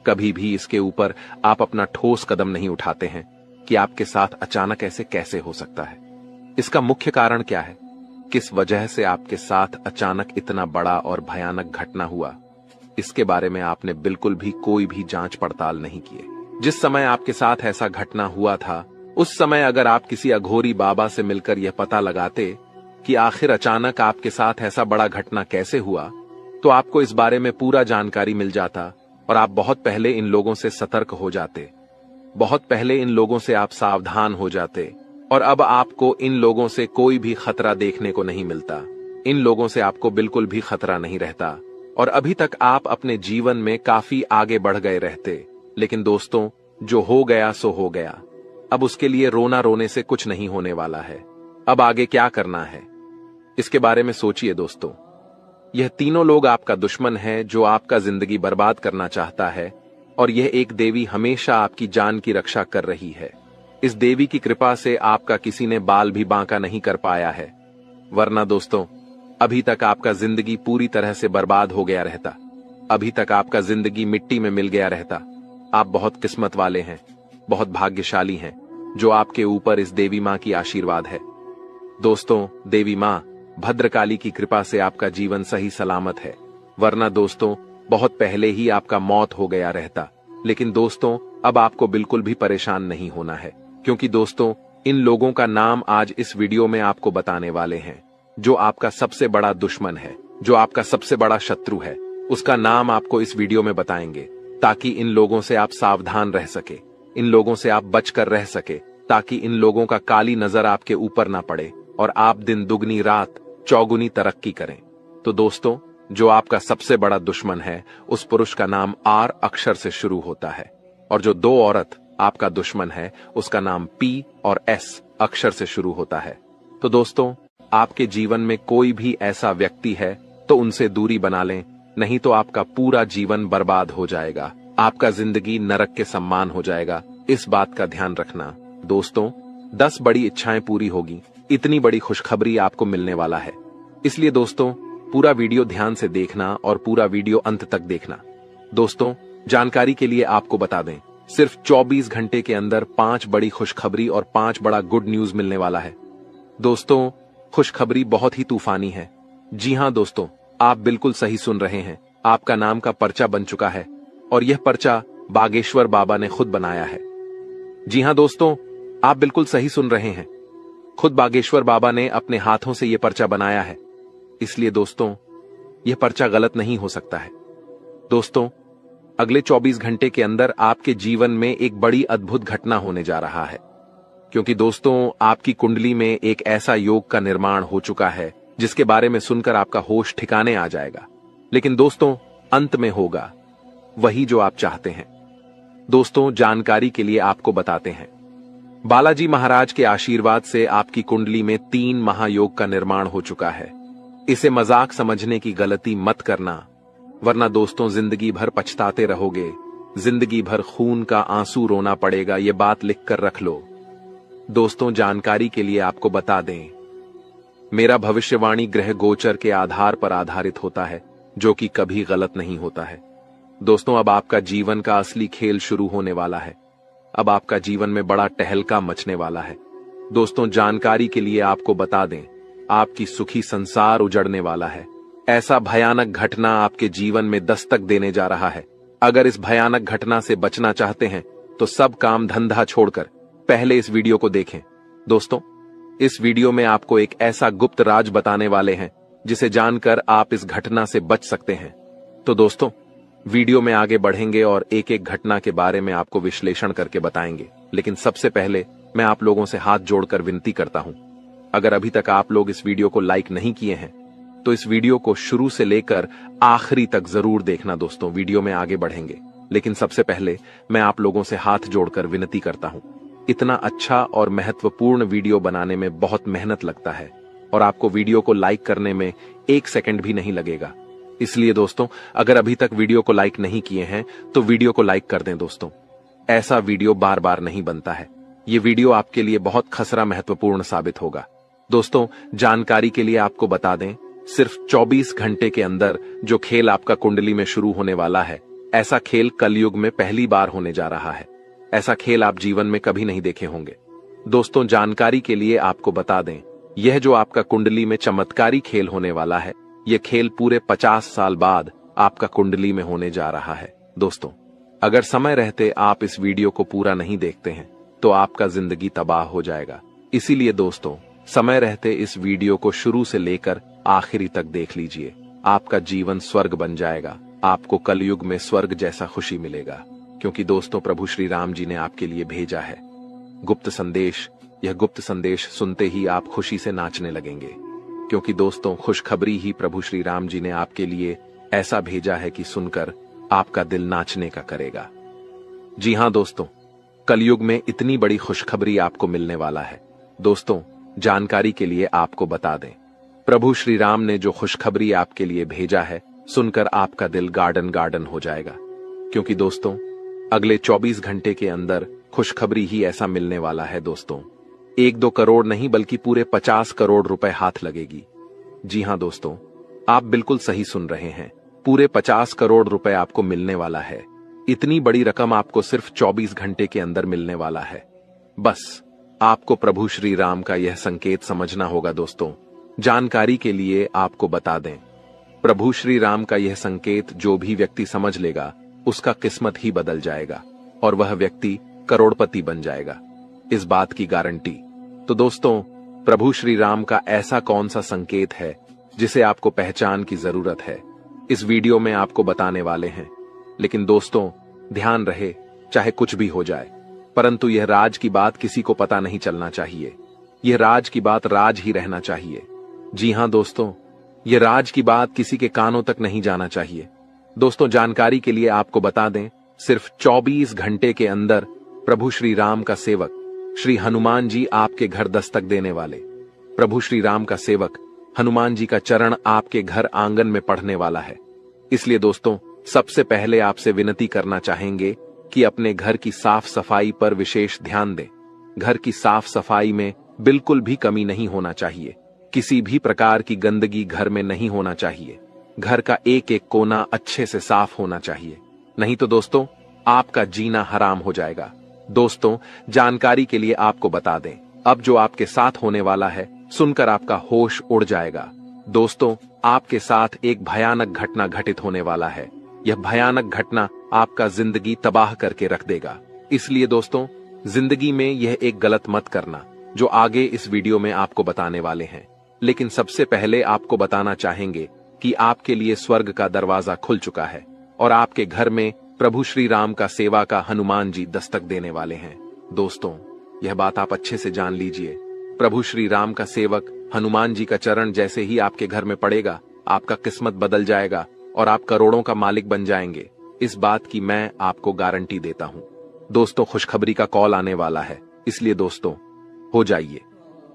कभी भी इसके ऊपर आप अपना ठोस कदम नहीं उठाते हैं कि आपके साथ अचानक ऐसे कैसे हो सकता है, इसका मुख्य कारण क्या है, किस वजह से आपके साथ अचानक इतना बड़ा और भयानक घटना हुआ, इसके बारे में आपने बिल्कुल भी कोई भी जांच पड़ताल नहीं किए। जिस समय आपके साथ ऐसा घटना हुआ था उस समय अगर आप किसी अघोरी बाबा से मिलकर यह पता लगाते कि आखिर अचानक आपके साथ ऐसा बड़ा घटना कैसे हुआ, तो आपको इस बारे में पूरा जानकारी मिल जाता और आप बहुत पहले इन लोगों से सतर्क हो जाते, बहुत पहले इन लोगों से आप सावधान हो जाते। और अब आपको इन लोगों से कोई भी खतरा देखने को नहीं मिलता, इन लोगों से आपको बिल्कुल भी खतरा नहीं रहता और अभी तक आप अपने जीवन में काफी आगे बढ़ गए रहते। लेकिन दोस्तों, जो हो गया सो हो गया। अब उसके लिए रोना रोने से कुछ नहीं होने वाला है। अब आगे क्या करना है, इसके बारे में सोचिए दोस्तों। यह तीनों लोग आपका दुश्मन है जो आपका जिंदगी बर्बाद करना चाहता है, और यह एक देवी हमेशा आपकी जान की रक्षा कर रही है। इस देवी की कृपा से आपका किसी ने बाल भी बांका नहीं कर पाया है, वरना दोस्तों अभी तक आपका जिंदगी पूरी तरह से बर्बाद हो गया रहता, अभी तक आपका जिंदगी मिट्टी में मिल गया रहता। आप बहुत किस्मत वाले हैं, बहुत भाग्यशाली हैं जो आपके ऊपर इस देवी मां की आशीर्वाद है। दोस्तों, देवी मां भद्रकाली की कृपा से आपका जीवन सही सलामत है, वरना दोस्तों बहुत पहले ही आपका मौत हो गया रहता। लेकिन दोस्तों, अब आपको बिल्कुल भी परेशान नहीं होना है, क्योंकि दोस्तों इन लोगों का नाम आज इस वीडियो में आपको बताने वाले हैं। जो आपका सबसे बड़ा दुश्मन है, जो आपका सबसे बड़ा शत्रु है, उसका नाम आपको इस वीडियो में बताएंगे, ताकि इन लोगों से आप सावधान रह सके, इन लोगों से आप बचकर रह सके, ताकि इन लोगों का काली नजर आपके ऊपर ना पड़े और आप दिन दुगनी रात चौगुनी तरक्की करें। तो दोस्तों, जो आपका सबसे बड़ा दुश्मन है, उस पुरुष का नाम आर अक्षर से शुरू होता है, और जो दो औरत आपका दुश्मन है, उसका नाम पी और एस अक्षर से शुरू होता है। तो दोस्तों, आपके जीवन में कोई भी ऐसा व्यक्ति है तो उनसे दूरी बना लें, नहीं तो आपका पूरा जीवन बर्बाद हो जाएगा, आपका जिंदगी नरक के सम्मान हो जाएगा। इस बात का ध्यान रखना। दोस्तों, 10 बड़ी इच्छाएं पूरी होगी, इतनी बड़ी खुशखबरी आपको मिलने वाला है। इसलिए दोस्तों, पूरा वीडियो ध्यान से देखना और पूरा वीडियो अंत तक देखना। दोस्तों, जानकारी के लिए आपको बता दें, सिर्फ 24 घंटे के अंदर 5 बड़ी खुशखबरी और 5 बड़ा गुड न्यूज मिलने वाला है। दोस्तों, खुशखबरी बहुत ही तूफानी है। जी हां दोस्तों, आप बिल्कुल सही सुन रहे हैं। आपका नाम का पर्चा बन चुका है, और यह पर्चा बागेश्वर बाबा ने खुद बनाया है। जी हां दोस्तों, आप बिल्कुल सही सुन रहे हैं। खुद बागेश्वर बाबा ने अपने हाथों से यह पर्चा बनाया है, इसलिए दोस्तों यह पर्चा गलत नहीं हो सकता है। दोस्तों, अगले 24 घंटे के अंदर आपके जीवन में एक बड़ी अद्भुत घटना होने जा रहा है, क्योंकि दोस्तों आपकी कुंडली में एक ऐसा योग का निर्माण हो चुका है जिसके बारे में सुनकर आपका होश ठिकाने आ जाएगा। लेकिन दोस्तों, अंत में होगा वही जो आप चाहते हैं। दोस्तों, जानकारी के लिए आपको बताते हैं, बालाजी महाराज के आशीर्वाद से आपकी कुंडली में 3 महायोग का निर्माण हो चुका है। इसे मजाक समझने की गलती मत करना, वरना दोस्तों जिंदगी भर पछताते रहोगे, जिंदगी भर खून का आंसू रोना पड़ेगा। ये बात लिख कर रख लो। दोस्तों, जानकारी के लिए आपको बता दें, मेरा भविष्यवाणी ग्रह गोचर के आधार पर आधारित होता है, जो कि कभी गलत नहीं होता है। दोस्तों, अब आपका जीवन का असली खेल शुरू होने वाला है। अब आपका जीवन में बड़ा टहलका मचने वाला है। दोस्तों, जानकारी के लिए आपको बता दें, आपकी सुखी संसार उजड़ने वाला है। ऐसा भयानक घटना आपके जीवन में दस्तक देने जा रहा है। अगर इस भयानक घटना से बचना चाहते हैं तो सब काम धंधा छोड़कर पहले इस वीडियो को देखें। दोस्तों, इस वीडियो में आपको एक ऐसा गुप्त राज बताने वाले हैं जिसे जानकर आप इस घटना से बच सकते हैं। तो दोस्तों, वीडियो में आगे बढ़ेंगे और एक एक घटना के बारे में आपको विश्लेषण करके बताएंगे। लेकिन सबसे पहले मैं आप लोगों से हाथ जोड़कर विनती करता हूं, अगर अभी तक आप लोग इस वीडियो को लाइक नहीं किए हैं तो इस वीडियो को शुरू से लेकर आखिरी तक जरूर देखना। दोस्तों, वीडियो में आगे बढ़ेंगे, लेकिन सबसे पहले मैं आप लोगों से हाथ जोड़कर विनती करता हूं। इतना अच्छा और महत्वपूर्ण वीडियो बनाने में बहुत मेहनत लगता है, और आपको वीडियो को लाइक करने में 1 सेकंड भी नहीं लगेगा। इसलिए दोस्तों, अगर अभी तक वीडियो को लाइक नहीं किए हैं तो वीडियो को लाइक कर दें। दोस्तों, ऐसा वीडियो बार बार नहीं बनता है। ये वीडियो आपके लिए बहुत खसरा महत्वपूर्ण साबित होगा। दोस्तों, जानकारी के लिए आपको बता दें, सिर्फ 24 घंटे के अंदर जो खेल आपका कुंडली में शुरू होने वाला है, ऐसा खेल कलयुग में पहली बार होने जा रहा है। ऐसा खेल आप जीवन में कभी नहीं देखे होंगे। दोस्तों, जानकारी के लिए आपको बता दें, यह जो आपका कुंडली में चमत्कारी खेल होने वाला है, यह खेल पूरे 50 साल बाद आपका कुंडली में होने जा रहा है। दोस्तों, अगर समय रहते आप इस वीडियो को पूरा नहीं देखते हैं तो आपका जिंदगी तबाह हो जाएगा। इसीलिए दोस्तों, समय रहते इस वीडियो को शुरू से लेकर आखिरी तक देख लीजिए। आपका जीवन स्वर्ग बन जाएगा। आपको कलयुग में स्वर्ग जैसा खुशी मिलेगा, क्योंकि दोस्तों प्रभु श्री राम जी ने आपके लिए भेजा है गुप्त संदेश। यह गुप्त संदेश सुनते ही आप खुशी से नाचने लगेंगे, क्योंकि दोस्तों खुशखबरी ही प्रभु श्री राम जी ने आपके लिए ऐसा भेजा है कि सुनकर आपका दिल नाचने का करेगा। जी हां दोस्तों, कलयुग में इतनी बड़ी खुशखबरी आपको मिलने वाला है। दोस्तों जानकारी के लिए आपको बता दें, प्रभु श्री राम ने जो खुशखबरी आपके लिए भेजा है, सुनकर आपका दिल गार्डन गार्डन हो जाएगा, क्योंकि दोस्तों अगले 24 घंटे के अंदर खुशखबरी ही ऐसा मिलने वाला है। दोस्तों 1-2 करोड़ नहीं बल्कि पूरे 50 करोड़ रुपए हाथ लगेगी। जी हां दोस्तों, आप बिल्कुल सही सुन रहे हैं, पूरे 50 करोड़ रुपए आपको मिलने वाला है। इतनी बड़ी रकम आपको सिर्फ 24 घंटे के अंदर मिलने वाला है। बस आपको प्रभु श्री राम का यह संकेत समझना होगा। दोस्तों जानकारी के लिए आपको बता दें, प्रभु श्री राम का यह संकेत जो भी व्यक्ति समझ लेगा उसका किस्मत ही बदल जाएगा और वह व्यक्ति करोड़पति बन जाएगा, इस बात की गारंटी। तो दोस्तों प्रभु श्री राम का ऐसा कौन सा संकेत है जिसे आपको पहचान की जरूरत है, इस वीडियो में आपको बताने वाले हैं। लेकिन दोस्तों ध्यान रहे, चाहे कुछ भी हो जाए, परंतु यह राज की बात किसी को पता नहीं चलना चाहिए। यह राज की बात राज ही रहना चाहिए। जी हां दोस्तों, यह राज की बात किसी के कानों तक नहीं जाना चाहिए। दोस्तों जानकारी के लिए आपको बता दें, सिर्फ 24 घंटे के अंदर प्रभु श्री राम का सेवक श्री हनुमान जी आपके घर दस्तक देने वाले। प्रभु श्री राम का सेवक हनुमान जी का चरण आपके घर आंगन में पढ़ने वाला है। इसलिए दोस्तों सबसे पहले आपसे विनती करना चाहेंगे कि अपने घर की साफ सफाई पर विशेष ध्यान दें। घर की साफ सफाई में बिल्कुल भी कमी नहीं होना चाहिए। किसी भी प्रकार की गंदगी घर में नहीं होना चाहिए। घर का एक एक कोना अच्छे से साफ होना चाहिए, नहीं तो दोस्तों आपका जीना हराम हो जाएगा। दोस्तों जानकारी के लिए आपको बता दें, अब जो आपके साथ होने वाला है सुनकर आपका होश उड़ जाएगा। दोस्तों आपके साथ एक भयानक घटना घटित होने वाला है। यह भयानक घटना आपका जिंदगी तबाह करके रख देगा। इसलिए दोस्तों जिंदगी में यह एक गलत मत करना, जो आगे इस वीडियो में आपको बताने वाले हैं। लेकिन सबसे पहले आपको बताना चाहेंगे कि आपके लिए स्वर्ग का दरवाजा खुल चुका है और आपके घर में प्रभु श्री राम का सेवा का हनुमान जी दस्तक देने वाले हैं। दोस्तों यह बात आप अच्छे से जान लीजिए, प्रभु श्री राम का सेवक हनुमान जी का चरण जैसे ही आपके घर में पड़ेगा, आपका किस्मत बदल जाएगा और आप करोड़ों का मालिक बन जाएंगे। इस बात की मैं आपको गारंटी देता हूं। दोस्तों खुशखबरी का कॉल आने वाला है, इसलिए दोस्तों हो जाइए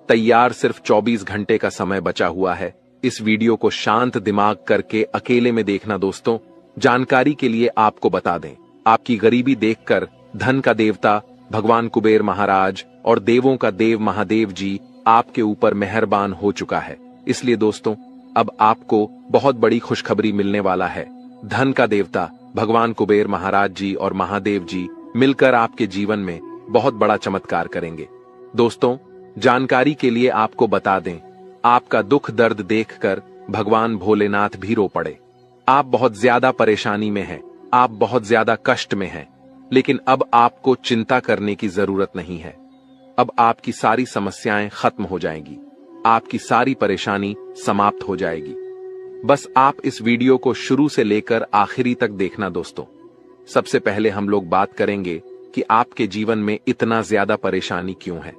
तैयार। सिर्फ 24 घंटे का समय बचा हुआ है। इस वीडियो को शांत दिमाग करके अकेले में देखना। दोस्तों जानकारी के लिए आपको बता दें, आपकी गरीबी देखकर धन का देवता भगवान कुबेर महाराज और देवों का देव महादेव जी आपके ऊपर मेहरबान हो चुका है। इसलिए दोस्तों अब आपको बहुत बड़ी खुशखबरी मिलने वाला है। धन का देवता भगवान कुबेर महाराज जी और महादेव जी मिलकर आपके जीवन में बहुत बड़ा चमत्कार करेंगे। दोस्तों जानकारी के लिए आपको बता दें, आपका दुख दर्द देखकर भगवान भोलेनाथ भी रो पड़े। आप बहुत ज्यादा परेशानी में हैं, आप बहुत ज्यादा कष्ट में हैं, लेकिन अब आपको चिंता करने की जरूरत नहीं है। अब आपकी सारी समस्याएं खत्म हो जाएंगी, आपकी सारी परेशानी समाप्त हो जाएगी। बस आप इस वीडियो को शुरू से लेकर आखिरी तक देखना। दोस्तों सबसे पहले हम लोग बात करेंगे कि आपके जीवन में इतना ज्यादा परेशानी क्यों है,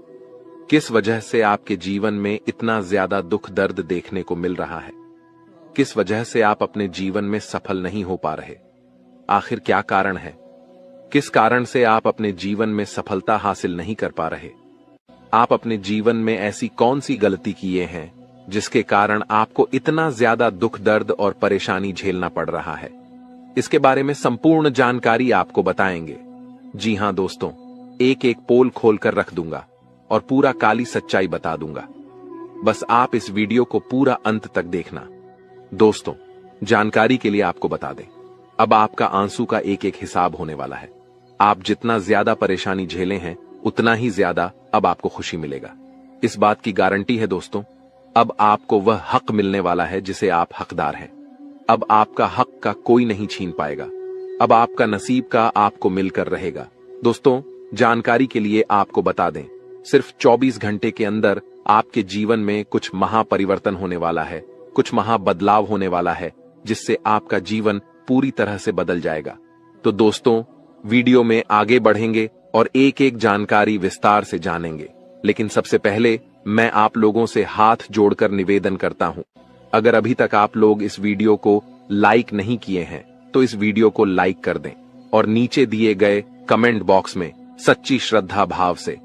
किस वजह से आपके जीवन में इतना ज्यादा दुख दर्द देखने को मिल रहा है, किस वजह से आप अपने जीवन में सफल नहीं हो पा रहे, आखिर क्या कारण है, किस कारण से आप अपने जीवन में सफलता हासिल नहीं कर पा रहे, आप अपने जीवन में ऐसी कौन सी गलती किए हैं जिसके कारण आपको इतना ज्यादा दुख दर्द और परेशानी झेलना पड़ रहा है। इसके बारे में संपूर्ण जानकारी आपको बताएंगे। जी हां दोस्तों, एक एक पोल खोलकर रख दूंगा और पूरा काली सच्चाई बता दूंगा। बस आप इस वीडियो को पूरा अंत तक देखना। दोस्तों जानकारी के लिए आपको बता दें, अब आपका आंसू का एक एक हिसाब होने वाला है। आप जितना ज्यादा परेशानी झेले हैं उतना ही ज्यादा अब आपको खुशी मिलेगा, इस बात की गारंटी है। दोस्तों अब आपको वह हक मिलने वाला है जिसे आप हकदार हैं। अब आपका हक का कोई नहीं छीन पाएगा। अब आपका नसीब का आपको मिलकर रहेगा। दोस्तों जानकारी के लिए आपको बता दें, सिर्फ 24 घंटे के अंदर आपके जीवन में कुछ महापरिवर्तन होने वाला है कुछ महा बदलाव होने वाला है जिससे आपका जीवन पूरी तरह से बदल जाएगा। तो दोस्तों, वीडियो में आगे बढ़ेंगे और एक एक जानकारी विस्तार से जानेंगे, लेकिन सबसे पहले मैं आप लोगों से हाथ जोड़कर निवेदन करता हूं, अगर अभी तक आप लोग इस वीडियो को लाइक नहीं किए हैं तो इस वीडियो को लाइक कर दें और नीचे दिए गए कमेंट बॉक्स में सच्ची श्रद्धा भाव से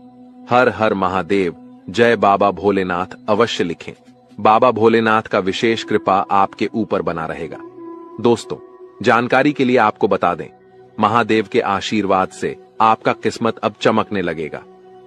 हर हर महादेव, जय बाबा भोलेनाथ अवश्य लिखें। बाबा भोलेनाथ का विशेष कृपा आपके ऊपर बना रहेगा। दोस्तों, जानकारी के लिए आपको बता दें, महादेव के आशीर्वाद से आपका किस्मत अब चमकने लगेगा,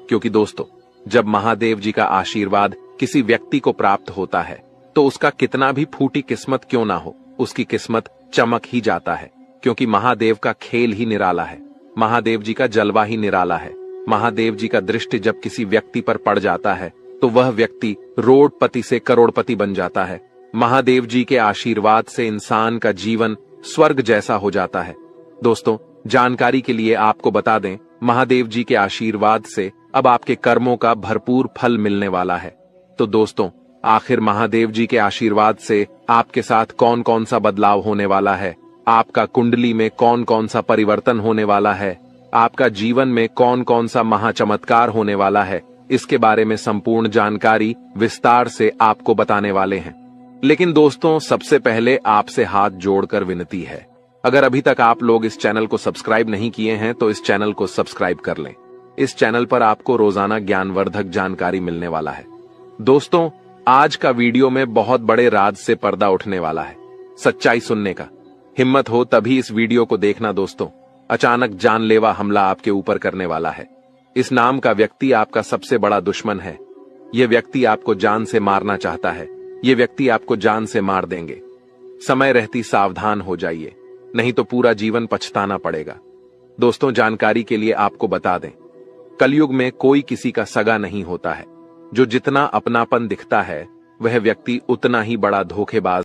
क्योंकि दोस्तों, जब महादेव जी का आशीर्वाद किसी व्यक्ति को प्राप्त होता है तो उसका कितना भी फूटी किस्मत क्यों ना हो, उसकी किस्मत चमक ही जाता है, क्योंकि महादेव का खेल ही निराला है, महादेव जी का जलवा ही निराला है। महादेव जी का दृष्टि जब किसी व्यक्ति पर पड़ जाता है तो वह व्यक्ति रोडपति से करोड़पति बन जाता है। महादेव जी के आशीर्वाद से इंसान का जीवन स्वर्ग जैसा हो जाता है। दोस्तों, जानकारी के लिए आपको बता दें, महादेव जी के आशीर्वाद से अब आपके कर्मों का भरपूर फल मिलने वाला है। तो दोस्तों, आखिर महादेव जी के आशीर्वाद से आपके साथ कौन कौन सा बदलाव होने वाला है, आपका कुंडली में कौन कौन सा परिवर्तन होने वाला है, आपका जीवन में कौन कौन सा महाचमत्कार होने वाला है, इसके बारे में संपूर्ण जानकारी विस्तार से आपको बताने वाले हैं। लेकिन दोस्तों, सबसे पहले आपसे हाथ जोड़कर विनती है, अगर अभी तक आप लोग इस चैनल को सब्सक्राइब नहीं किए हैं तो इस चैनल को सब्सक्राइब कर लें। इस चैनल पर आपको रोजाना ज्ञानवर्धक जानकारी मिलने वाला है। दोस्तों, आज का वीडियो में बहुत बड़े राज से पर्दा उठने वाला है, सच्चाई सुनने का। हिम्मत हो तभी इस वीडियो को देखना दोस्तों, अचानक जानलेवा हमला आपके ऊपर करने वाला है। इस नाम का व्यक्ति आपका सबसे बड़ा दुश्मन है। यह व्यक्ति आपको जान से मारना चाहता है। यह व्यक्ति आपको जान से मार देंगे। समय रहती सावधान हो जाइए, नहीं तो पूरा जीवन पछताना पड़ेगा। दोस्तों, जानकारी के लिए आपको बता दें, कलयुग में कोई किसी का सगा नहीं होता है। जो जितना अपनापन दिखता है वह व्यक्ति उतना ही बड़ा धोखेबाज